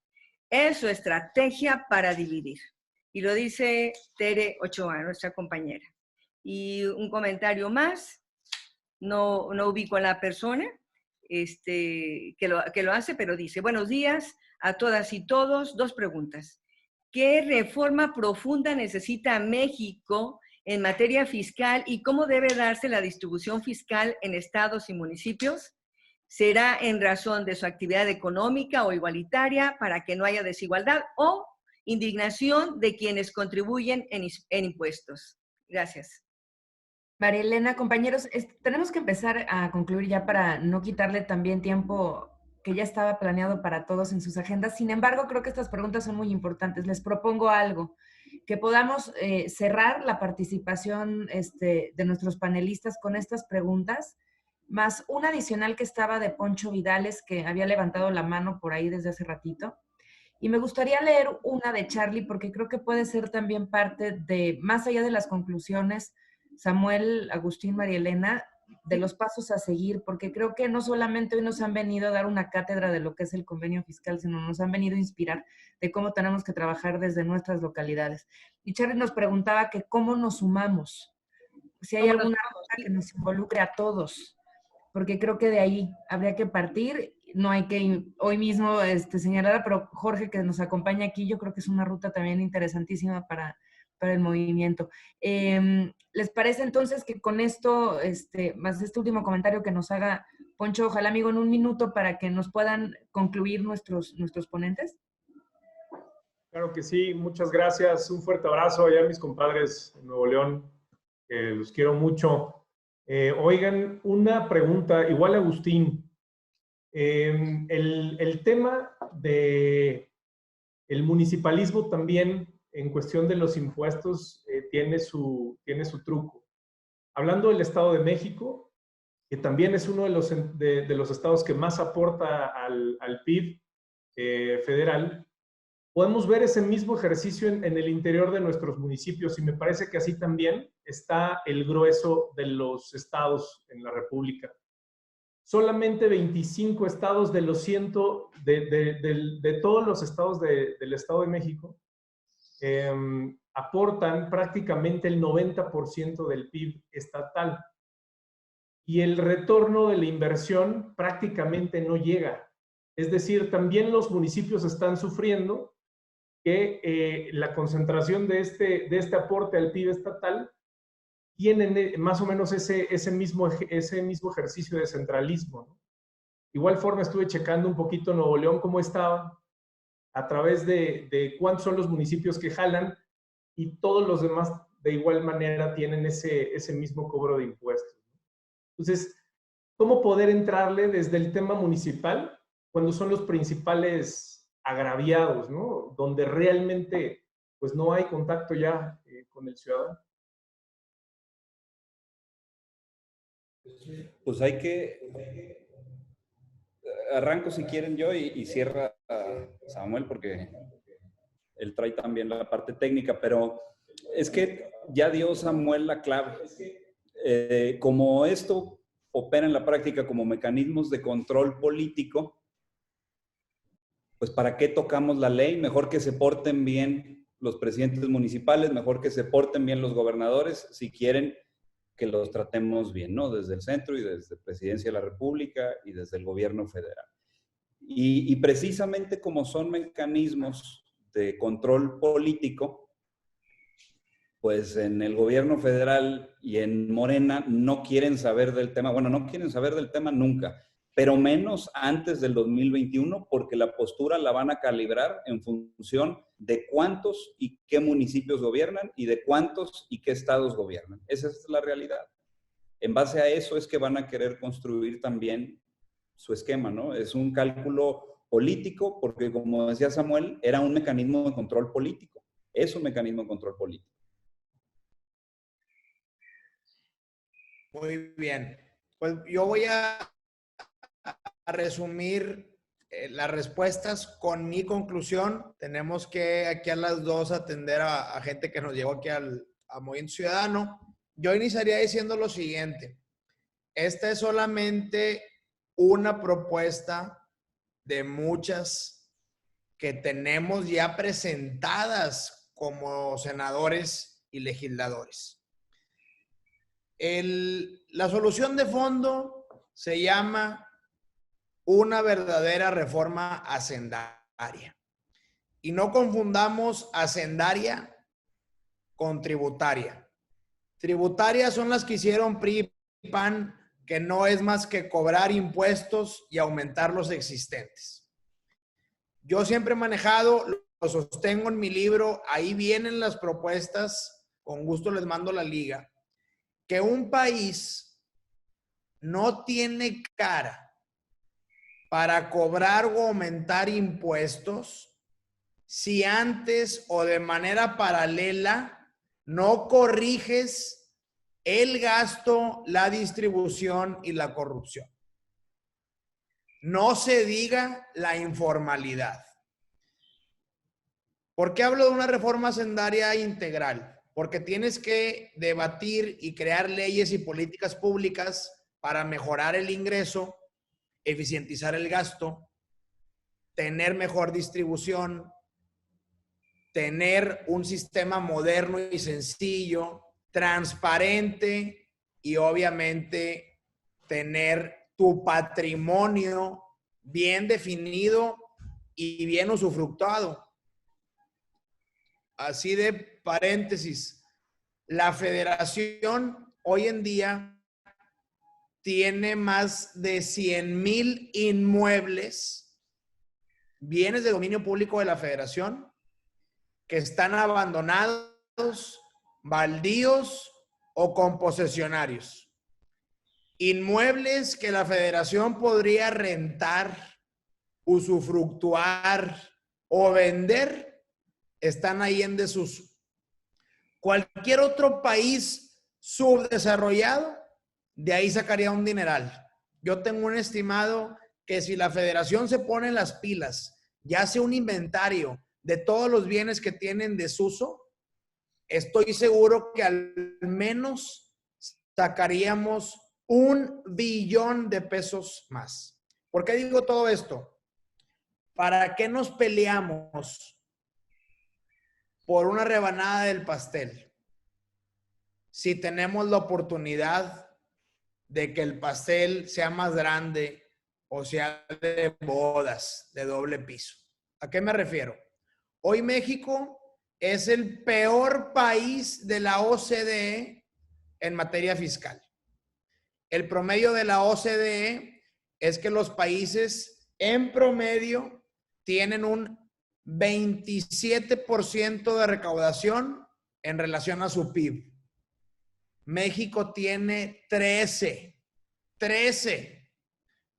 es su estrategia para dividir? Y lo dice Tere Ochoa, nuestra compañera. Y un comentario más, no ubico a la persona que lo hace, pero dice: buenos días a todas y todos. 2 preguntas. ¿Qué reforma profunda necesita México en materia fiscal y cómo debe darse la distribución fiscal en estados y municipios? ¿Será en razón de su actividad económica o igualitaria para que no haya desigualdad, o indignación de quienes contribuyen en impuestos? Gracias. María Elena, compañeros, tenemos que empezar a concluir ya para no quitarle también tiempo que ya estaba planeado para todos en sus agendas. Sin embargo, creo que estas preguntas son muy importantes. Les propongo algo. que podamos cerrar la participación de nuestros panelistas con estas preguntas, más una adicional que estaba de Poncho Vidales, que había levantado la mano por ahí desde hace ratito. Y me gustaría leer una de Charlie, porque creo que puede ser también parte de, más allá de las conclusiones, Samuel, Agustín, María Elena, de los pasos a seguir, porque creo que no solamente hoy nos han venido a dar una cátedra de lo que es el convenio fiscal, sino nos han venido a inspirar de cómo tenemos que trabajar desde nuestras localidades. Y Charlie nos preguntaba que cómo nos sumamos, si hay alguna cosa que nos involucre a todos, porque creo que de ahí habría que partir. No hay que hoy mismo señalar, pero Jorge, que nos acompaña aquí, yo creo que es una ruta también interesantísima para el movimiento. ¿Les parece entonces que con esto, más este último comentario que nos haga Poncho, ojalá amigo, en un minuto para que nos puedan concluir nuestros ponentes? Claro que sí, muchas gracias. Un fuerte abrazo allá a mis compadres en Nuevo León, que los quiero mucho. Oigan, una pregunta, igual Agustín. El tema de el municipalismo también en cuestión de los impuestos tiene su truco. Hablando del Estado de México, que también es uno de los estados que más aporta al PIB federal, podemos ver ese mismo ejercicio en el interior de nuestros municipios y me parece que así también está el grueso de los estados en la República. Solamente 25 estados de los 100, de todos los estados del Estado de México aportan prácticamente el 90% del PIB estatal. Y el retorno de la inversión prácticamente no llega. Es decir, también los municipios están sufriendo que la concentración de este aporte al PIB estatal tienen más o menos ese mismo ejercicio de centralismo, ¿no? Igual forma estuve checando un poquito Nuevo León cómo estaba, a través de cuántos son los municipios que jalan, y todos los demás de igual manera tienen ese mismo cobro de impuestos. Entonces, ¿cómo poder entrarle desde el tema municipal cuando son los principales agraviados, ¿no? Donde realmente pues no hay contacto ya con el ciudadano? Pues hay que... Arranco si quieren yo y cierra Samuel porque él trae también la parte técnica, pero es que ya dio Samuel la clave. Como esto opera en la práctica como mecanismos de control político, pues ¿para qué tocamos la ley? Mejor que se porten bien los presidentes municipales, mejor que se porten bien los gobernadores, si quieren que los tratemos bien, ¿no? Desde el centro y desde Presidencia de la República y desde el gobierno federal. Y precisamente como son mecanismos de control político, pues en el gobierno federal y en Morena no quieren saber del tema. Bueno, no quieren saber del tema nunca, pero menos antes del 2021, porque la postura la van a calibrar en función de cuántos y qué municipios gobiernan y de cuántos y qué estados gobiernan. Esa es la realidad. En base a eso es que van a querer construir también su esquema, ¿no? Es un cálculo político, porque como decía Samuel, era un mecanismo de control político. Es un mecanismo de control político. Muy bien. Pues yo voy a resumir las respuestas con mi conclusión. Tenemos que aquí a las 2 atender a gente que nos llegó aquí a Movimiento Ciudadano. Yo iniciaría diciendo lo siguiente. Esta es solamente una propuesta de muchas que tenemos ya presentadas como senadores y legisladores. La solución de fondo se llama una verdadera reforma hacendaria. Y no confundamos hacendaria con tributaria. Tributarias son las que hicieron PRI y PAN, que no es más que cobrar impuestos y aumentar los existentes. Yo siempre he manejado, lo sostengo en mi libro, ahí vienen las propuestas, con gusto les mando la liga, que un país no tiene cara para cobrar o aumentar impuestos si antes o de manera paralela no corriges el gasto, la distribución y la corrupción. No se diga la informalidad. ¿Por qué hablo de una reforma hacendaria integral? Porque tienes que debatir y crear leyes y políticas públicas para mejorar el ingreso, eficientizar el gasto, tener mejor distribución, tener un sistema moderno y sencillo, transparente y obviamente tener tu patrimonio bien definido y bien usufructuado. Así de paréntesis, la federación hoy en día tiene más de 100,000 inmuebles, bienes de dominio público de la federación, que están abandonados, baldíos o con posesionarios. Inmuebles que la federación podría rentar, usufructuar o vender, están ahí en desuso. Cualquier otro país subdesarrollado, de ahí sacaría un dineral. Yo tengo un estimado que si la federación se pone las pilas y hace un inventario de todos los bienes que tienen desuso, estoy seguro que al menos sacaríamos 1 billón de pesos más. ¿Por qué digo todo esto? ¿Para qué nos peleamos por una rebanada del pastel si tenemos la oportunidad de que el pastel sea más grande o sea de bodas de doble piso? ¿A qué me refiero? Hoy México es el peor país de la OCDE en materia fiscal. El promedio de la OCDE es que los países en promedio tienen un 27% de recaudación en relación a su PIB. México tiene 13,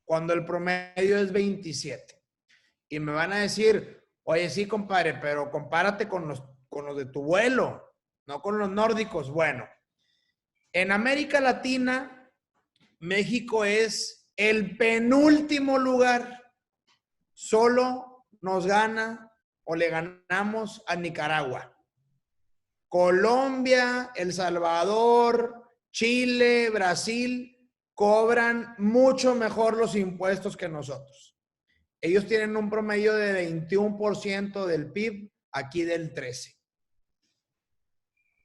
cuando el promedio es 27. Y me van a decir, oye, sí, compadre, pero compárate con los de tu vuelo, no con los nórdicos. Bueno, en América Latina, México es el penúltimo lugar. Solo nos gana o le ganamos a Nicaragua. Colombia, El Salvador, Chile, Brasil cobran mucho mejor los impuestos que nosotros. Ellos tienen un promedio de 21% del PIB, aquí del 13%.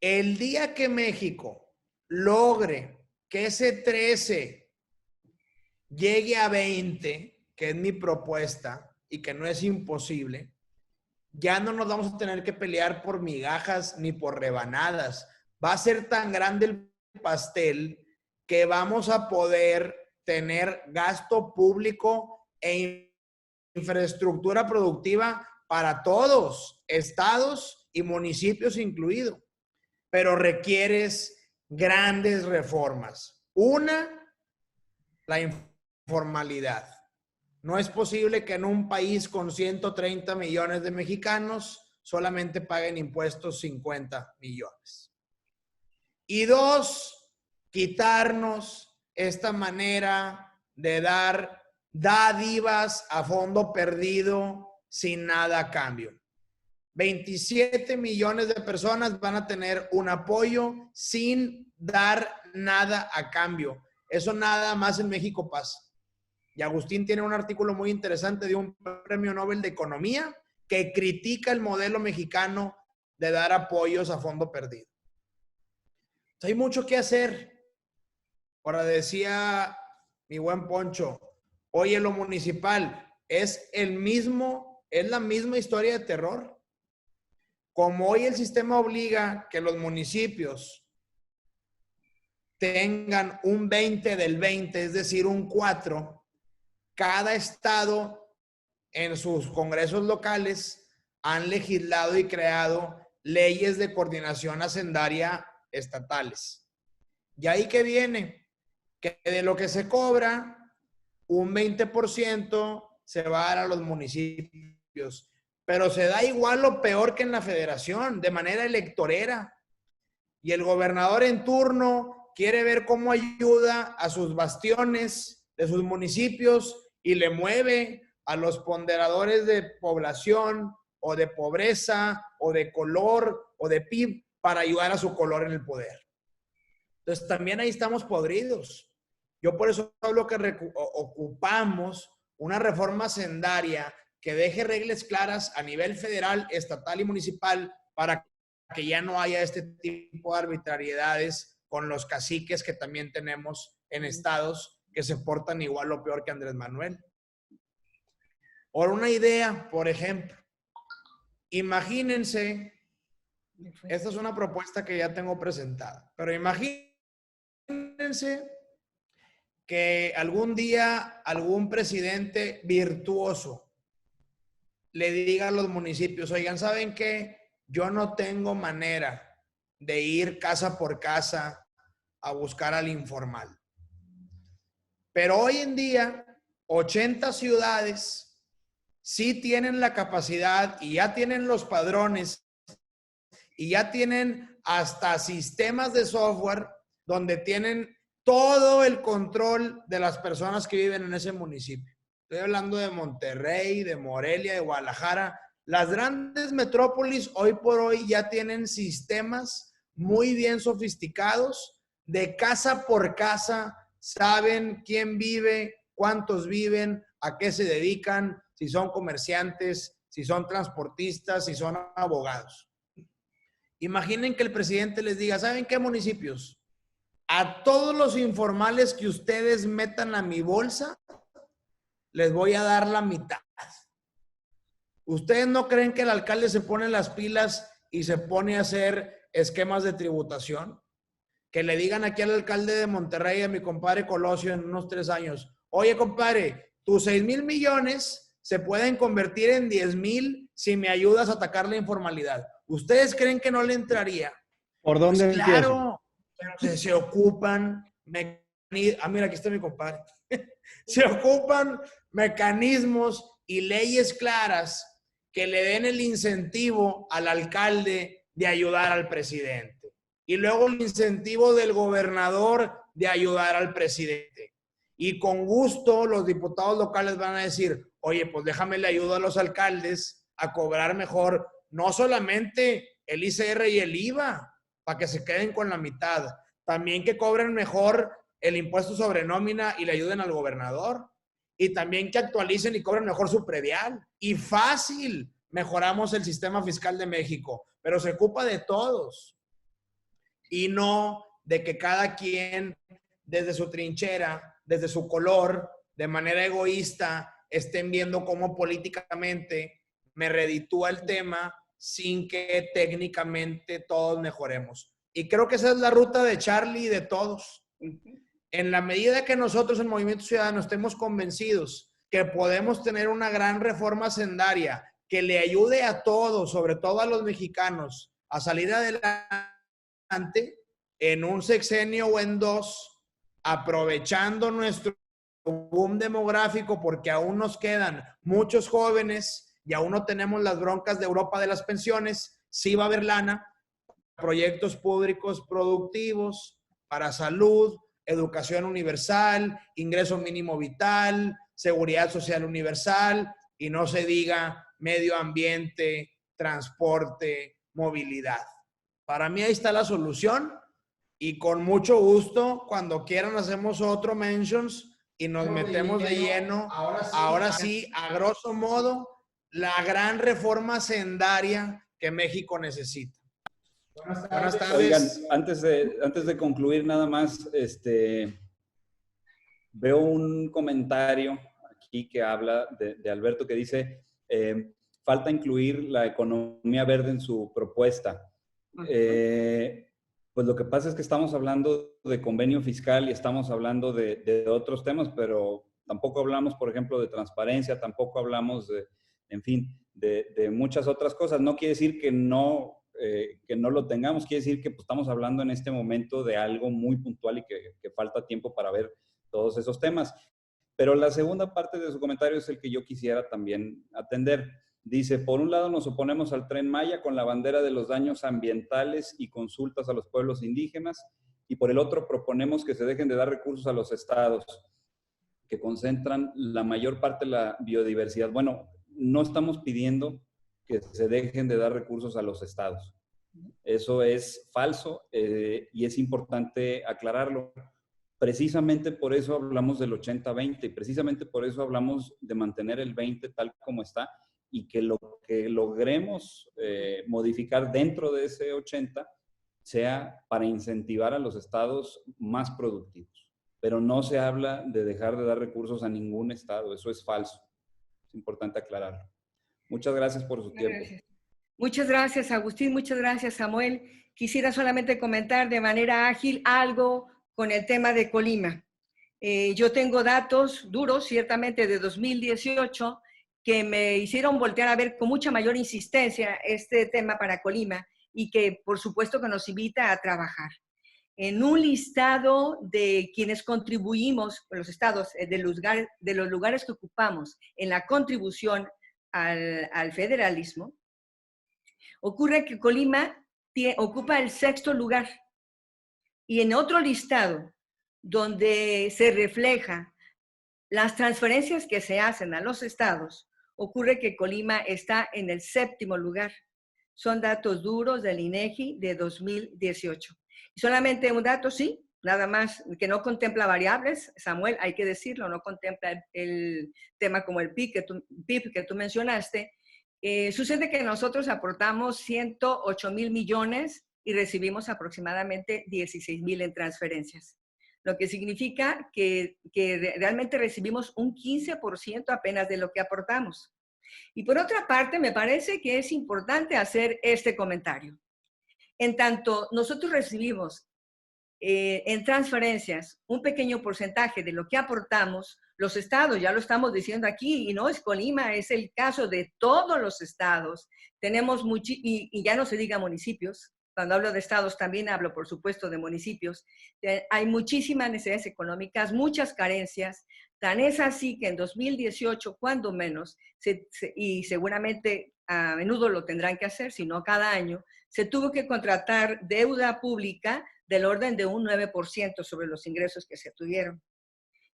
El día que México logre que ese 13 llegue a 20, que es mi propuesta y que no es imposible, ya no nos vamos a tener que pelear por migajas ni por rebanadas. Va a ser tan grande el pastel que vamos a poder tener gasto público e infraestructura productiva para todos, estados y municipios incluidos. Pero requieres grandes reformas. Una, la informalidad. No es posible que en un país con 130 millones de mexicanos solamente paguen impuestos 50 millones. Y 2, quitarnos esta manera de dar dádivas a fondo perdido sin nada a cambio. 27 millones de personas van a tener un apoyo sin dar nada a cambio. Eso nada más en México pasa. Y Agustín tiene un artículo muy interesante de un premio Nobel de Economía que critica el modelo mexicano de dar apoyos a fondo perdido. Entonces, hay mucho que hacer. Ahora decía mi buen Poncho, oye, lo municipal es la misma historia de terror. Como hoy el sistema obliga que los municipios tengan un 20 del 20, es decir, un 4, cada estado en sus congresos locales han legislado y creado leyes de coordinación hacendaria estatales. ¿Y ahí qué viene? Que de lo que se cobra, un 20% se va a dar a los municipios. pero se da igual o peor que en la federación, de manera electorera. Y el gobernador en turno quiere ver cómo ayuda a sus bastiones de sus municipios y le mueve a los ponderadores de población o de pobreza o de color o de PIB para ayudar a su color en el poder. Entonces también ahí estamos podridos. Yo por eso hablo que ocupamos una reforma sendaria que deje reglas claras a nivel federal, estatal y municipal para que ya no haya este tipo de arbitrariedades con los caciques que también tenemos en estados que se portan igual o peor que Andrés Manuel. Por una idea, por ejemplo, imagínense, esta es una propuesta que ya tengo presentada, pero imagínense que algún día algún presidente virtuoso le diga a los municipios, oigan, ¿saben qué? Yo no tengo manera de ir casa por casa a buscar al informal. Pero hoy en día, 80 ciudades sí tienen la capacidad y ya tienen los padrones y ya tienen hasta sistemas de software donde tienen todo el control de las personas que viven en ese municipio. Estoy hablando de Monterrey, de Morelia, de Guadalajara. Las grandes metrópolis hoy por hoy ya tienen sistemas muy bien sofisticados de casa por casa. Saben quién vive, cuántos viven, a qué se dedican, si son comerciantes, si son transportistas, si son abogados. Imaginen que el presidente les diga, ¿saben qué, municipios? A todos los informales que ustedes metan a mi bolsa, les voy a dar la mitad. ¿Ustedes no creen que el alcalde se pone las pilas y se pone a hacer esquemas de tributación? Que le digan aquí al alcalde de Monterrey, a mi compadre Colosio, en unos 3 años, oye, compadre, tus 6,000 millones se pueden convertir en 10,000 si me ayudas a atacar la informalidad. ¿Ustedes creen que no le entraría? ¿Por dónde Pues empiezo? claro, pero se ocupan mira, aquí está mi compadre. Se ocupan mecanismos y leyes claras que le den el incentivo al alcalde de ayudar al presidente. Y luego el incentivo del gobernador de ayudar al presidente. Y con gusto los diputados locales van a decir, oye, pues déjame le ayudo a los alcaldes a cobrar mejor, no solamente el ICR y el IVA, para que se queden con la mitad, también que cobren mejor el impuesto sobre nómina y le ayuden al gobernador. Y también que actualicen y cobren mejor su predial. Y fácil, mejoramos el sistema fiscal de México, pero se ocupa de todos. Y no de que cada quien, desde su trinchera, desde su color, de manera egoísta, estén viendo cómo políticamente me reditúa el tema sin que técnicamente todos mejoremos. Y creo que esa es la ruta de Charlie y de todos. En la medida que nosotros en Movimiento Ciudadano estemos convencidos que podemos tener una gran reforma sendaria que le ayude a todos, sobre todo a los mexicanos, a salir adelante en un sexenio o en 2, aprovechando nuestro boom demográfico, porque aún nos quedan muchos jóvenes y aún no tenemos las broncas de Europa de las pensiones, sí va a haber lana, proyectos públicos productivos para salud, educación universal, ingreso mínimo vital, seguridad social universal y no se diga medio ambiente, transporte, movilidad. Para mí ahí está la solución y con mucho gusto, cuando quieran hacemos otro mentions y nos metemos de lleno. Ahora sí, a grosso modo, la gran reforma sendaria que México necesita. Buenas tardes. Oigan, antes de concluir nada más, veo un comentario aquí que habla de Alberto que dice, falta incluir la economía verde en su propuesta. Pues lo que pasa es que estamos hablando de convenio fiscal y estamos hablando de otros temas, pero tampoco hablamos, por ejemplo, de transparencia, tampoco hablamos de muchas otras cosas. No quiere decir que no lo tengamos, quiere decir que pues, estamos hablando en este momento de algo muy puntual y que falta tiempo para ver todos esos temas. Pero la segunda parte de su comentario es el que yo quisiera también atender. Dice, por un lado nos oponemos al Tren Maya con la bandera de los daños ambientales y consultas a los pueblos indígenas, y por el otro proponemos que se dejen de dar recursos a los estados, que concentran la mayor parte de la biodiversidad. Bueno, no estamos pidiendo que se dejen de dar recursos a los estados. Eso es falso y es importante aclararlo. Precisamente por eso hablamos del 80-20, precisamente por eso hablamos de mantener el 20 tal como está, y que lo que logremos modificar dentro de ese 80 sea para incentivar a los estados más productivos. Pero no se habla de dejar de dar recursos a ningún estado, eso es falso. Es importante aclararlo. Muchas gracias por su tiempo. Gracias. Muchas gracias, Agustín. Muchas gracias, Samuel. Quisiera solamente comentar de manera ágil algo con el tema de Colima. Yo tengo datos duros, ciertamente, de 2018, que me hicieron voltear a ver con mucha mayor insistencia este tema para Colima y que, por supuesto, que nos invita a trabajar. En un listado de quienes contribuimos, los estados, de los lugares que ocupamos en la contribución al federalismo, ocurre que Colima ocupa el 6º lugar. Y en otro listado, donde se refleja las transferencias que se hacen a los estados, ocurre que Colima está en el 7º lugar. Son datos duros del INEGI de 2018. Y solamente un dato, sí, nada más, que no contempla variables, Samuel, hay que decirlo, no contempla el tema como el PIB que tú mencionaste. Sucede que nosotros aportamos 108,000 millones y recibimos aproximadamente 16,000 en transferencias, lo que significa que realmente recibimos un 15% apenas de lo que aportamos. Y por otra parte, me parece que es importante hacer este comentario. En tanto, nosotros recibimos en transferencias un pequeño porcentaje de lo que aportamos, los estados, ya lo estamos diciendo aquí, y no es Colima, es el caso de todos los estados. Tenemos y ya no se diga municipios. Cuando hablo de estados también hablo, por supuesto, de municipios. Hay muchísimas necesidades económicas, muchas carencias. Tan es así que en 2018, cuando menos, y seguramente a menudo lo tendrán que hacer, si no cada año, se tuvo que contratar deuda pública del orden de un 9% sobre los ingresos que se tuvieron.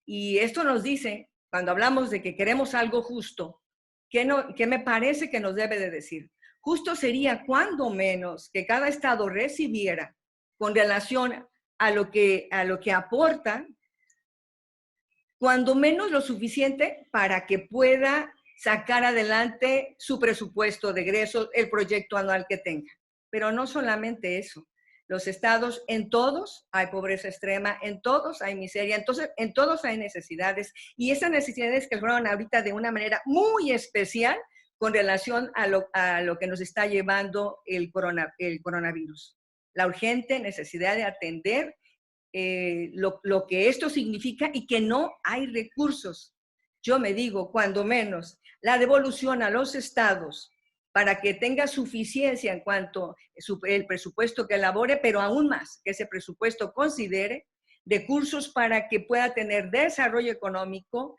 Y esto nos dice, cuando hablamos de que queremos algo justo, ¿qué me parece que nos debe de decir? Justo sería, cuando menos, que cada estado recibiera con relación a lo que aporta, cuando menos lo suficiente para que pueda sacar adelante su presupuesto de egresos, el proyecto anual que tenga. Pero no solamente eso. Los estados, en todos hay pobreza extrema, en todos hay miseria, entonces en todos hay necesidades. Y esas necesidades que fueron ahorita de una manera muy especial con relación a lo que nos está llevando el coronavirus. La urgente necesidad de atender lo que esto significa y que no hay recursos. Yo me digo, cuando menos, la devolución a los estados para que tenga suficiencia en cuanto el presupuesto que elabore, pero aún más, que ese presupuesto considere recursos para que pueda tener desarrollo económico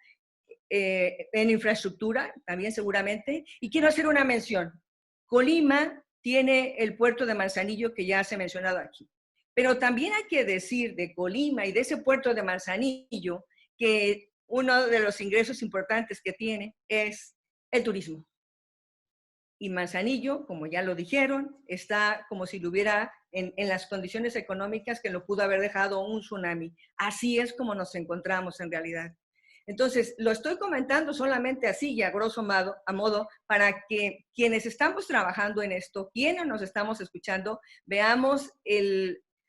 en infraestructura, también seguramente. Y quiero hacer una mención. Colima tiene el puerto de Manzanillo, que ya se ha mencionado aquí. Pero también hay que decir de Colima y de ese puerto de Manzanillo que uno de los ingresos importantes que tiene es el turismo. Y Manzanillo, como ya lo dijeron, está como si lo hubiera en las condiciones económicas que lo pudo haber dejado un tsunami. Así es como nos encontramos en realidad. Entonces, lo estoy comentando solamente así y a grosso modo para que quienes estamos trabajando en esto, quienes nos estamos escuchando, veamos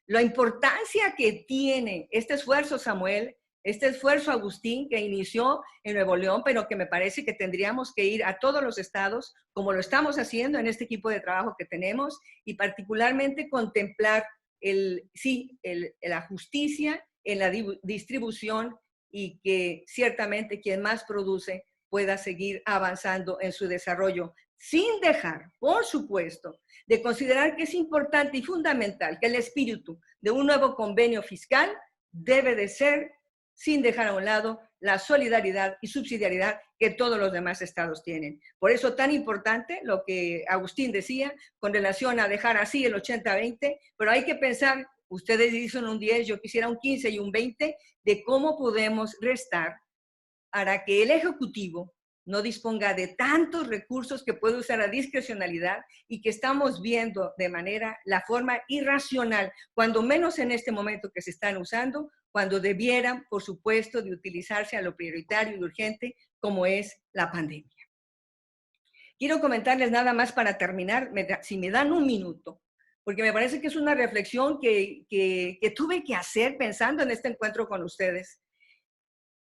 la importancia que tiene este esfuerzo, Samuel, este esfuerzo, Agustín, que inició en Nuevo León, pero que me parece que tendríamos que ir a todos los estados, como lo estamos haciendo en este equipo de trabajo que tenemos, y particularmente contemplar la justicia en la distribución y que ciertamente quien más produce pueda seguir avanzando en su desarrollo, sin dejar, por supuesto, de considerar que es importante y fundamental que el espíritu de un nuevo convenio fiscal debe de ser sin dejar a un lado la solidaridad y subsidiariedad que todos los demás estados tienen. Por eso tan importante lo que Agustín decía con relación a dejar así el 80-20, pero hay que pensar, ustedes dicen un 10, yo quisiera un 15 y un 20, de cómo podemos restar para que el Ejecutivo no disponga de tantos recursos que puede usar a discrecionalidad y que estamos viendo de manera, la forma irracional, cuando menos en este momento que se están usando, cuando debieran, por supuesto, de utilizarse a lo prioritario y urgente, como es la pandemia. Quiero comentarles nada más para terminar, si me dan un minuto, porque me parece que es una reflexión que tuve que hacer pensando en este encuentro con ustedes.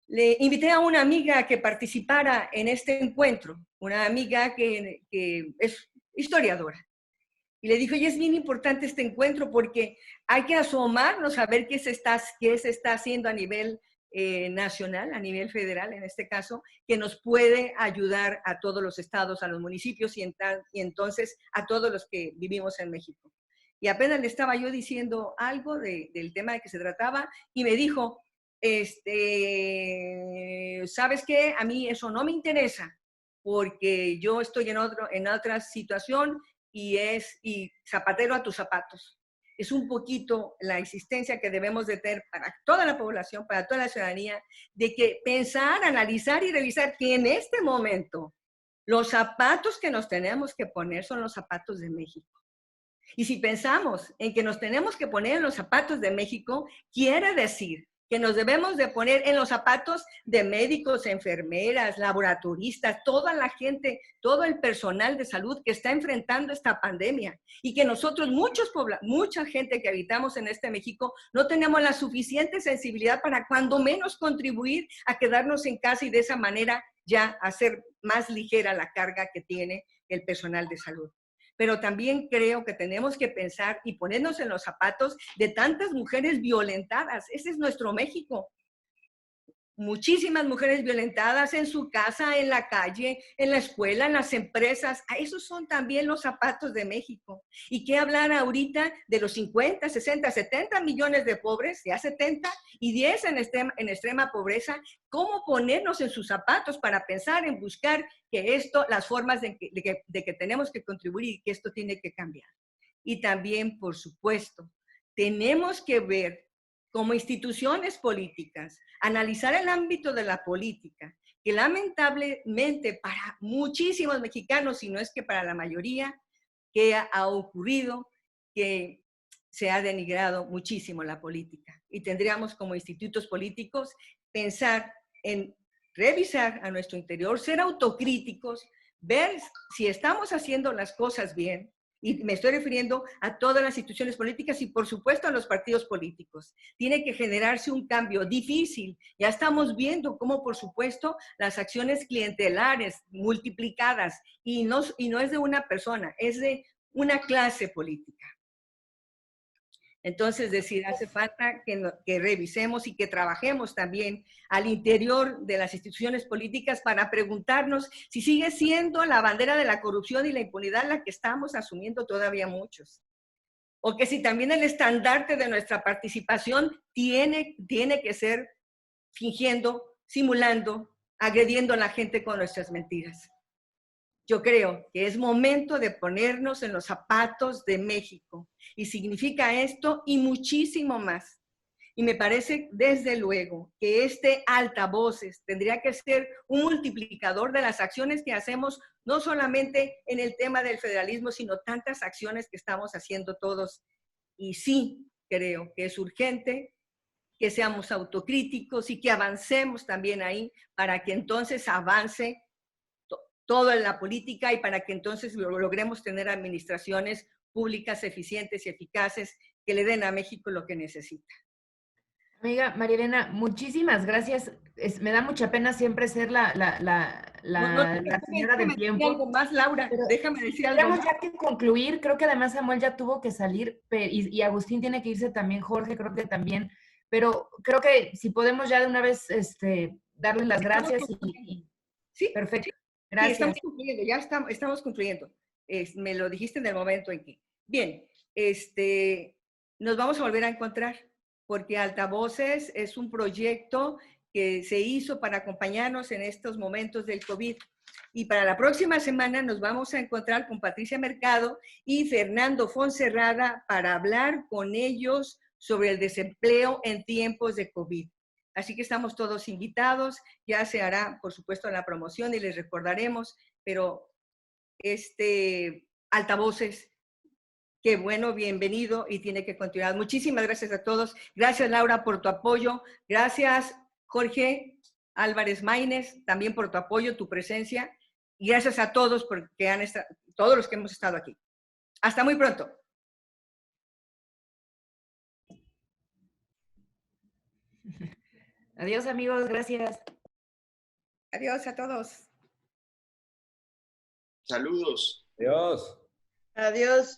Le invité a una amiga a que participara en este encuentro, una amiga que es historiadora. Y le dijo, y es bien importante este encuentro porque hay que asomarnos a ver qué se está haciendo a nivel nacional, a nivel federal en este caso, que nos puede ayudar a todos los estados, a los municipios y entonces a todos los que vivimos en México. Y apenas le estaba yo diciendo algo del tema de que se trataba y me dijo, ¿sabes qué? A mí eso no me interesa porque yo estoy en otra situación y zapatero a tus zapatos. Es un poquito la existencia que debemos de tener para toda la población, para toda la ciudadanía, de que pensar, analizar y revisar que en este momento los zapatos que nos tenemos que poner son los zapatos de México. Y si pensamos en que nos tenemos que poner en los zapatos de México, quiere decir que nos debemos de poner en los zapatos de médicos, enfermeras, laboratoristas, toda la gente, todo el personal de salud que está enfrentando esta pandemia y que nosotros, mucha gente que habitamos en este México, no tenemos la suficiente sensibilidad para cuando menos contribuir a quedarnos en casa y de esa manera ya hacer más ligera la carga que tiene el personal de salud. Pero también creo que tenemos que pensar y ponernos en los zapatos de tantas mujeres violentadas. Ese es nuestro México. Muchísimas mujeres violentadas en su casa, en la calle, en la escuela, en las empresas. Esos son también los zapatos de México. ¿Y qué hablar ahorita de los 50, 60, 70 millones de pobres, ya 70, y 10 en extrema pobreza? ¿Cómo ponernos en sus zapatos para pensar en buscar que las formas de que tenemos que contribuir y que esto tiene que cambiar? Y también, por supuesto, tenemos que ver como instituciones políticas, analizar el ámbito de la política, que lamentablemente para muchísimos mexicanos, si no es que para la mayoría, que ha ocurrido que se ha denigrado muchísimo la política. Y tendríamos como institutos políticos pensar en revisar a nuestro interior, ser autocríticos, ver si estamos haciendo las cosas bien. Y me estoy refiriendo a todas las instituciones políticas y, por supuesto, a los partidos políticos. Tiene que generarse un cambio difícil. Ya estamos viendo cómo, por supuesto, las acciones clientelares multiplicadas, y no es de una persona, es de una clase política. Entonces, hace falta que revisemos y que trabajemos también al interior de las instituciones políticas para preguntarnos si sigue siendo la bandera de la corrupción y la impunidad la que estamos asumiendo todavía muchos. O que si también el estandarte de nuestra participación tiene que ser fingiendo, simulando, agrediendo a la gente con nuestras mentiras. Yo creo que es momento de ponernos en los zapatos de México. Y significa esto y muchísimo más. Y me parece, desde luego, que este altavoces tendría que ser un multiplicador de las acciones que hacemos, no solamente en el tema del federalismo, sino tantas acciones que estamos haciendo todos. Y sí, creo que es urgente que seamos autocríticos y que avancemos también ahí para que entonces avance todo en la política y para que entonces logremos tener administraciones públicas eficientes y eficaces que le den a México lo que necesita. Amiga María Elena, muchísimas gracias. Me da mucha pena siempre ser la señora del tiempo. Algo más, Laura, pero déjame decir algo más. Tenemos ya que concluir. Creo que además Samuel ya tuvo que salir y Agustín tiene que irse también, Jorge creo que también. Pero creo que si podemos ya de una vez darles las gracias. Sí, perfecto. Gracias. Sí, estamos concluyendo. Me lo dijiste en el momento en que. Bien, nos vamos a volver a encontrar porque Altavoces es un proyecto que se hizo para acompañarnos en estos momentos del COVID. Y para la próxima semana nos vamos a encontrar con Patricia Mercado y Fernando Fonserrada para hablar con ellos sobre el desempleo en tiempos de COVID. Así que estamos todos invitados, ya se hará, por supuesto, la promoción y les recordaremos, pero Altavoces, qué bueno, bienvenido y tiene que continuar. Muchísimas gracias a todos. Gracias, Laura, por tu apoyo. Gracias, Jorge Álvarez Maínez, también por tu apoyo, tu presencia. Y gracias a todos porque todos los que hemos estado aquí. Hasta muy pronto. Adiós, amigos, gracias. Adiós a todos. Saludos. Adiós. Adiós.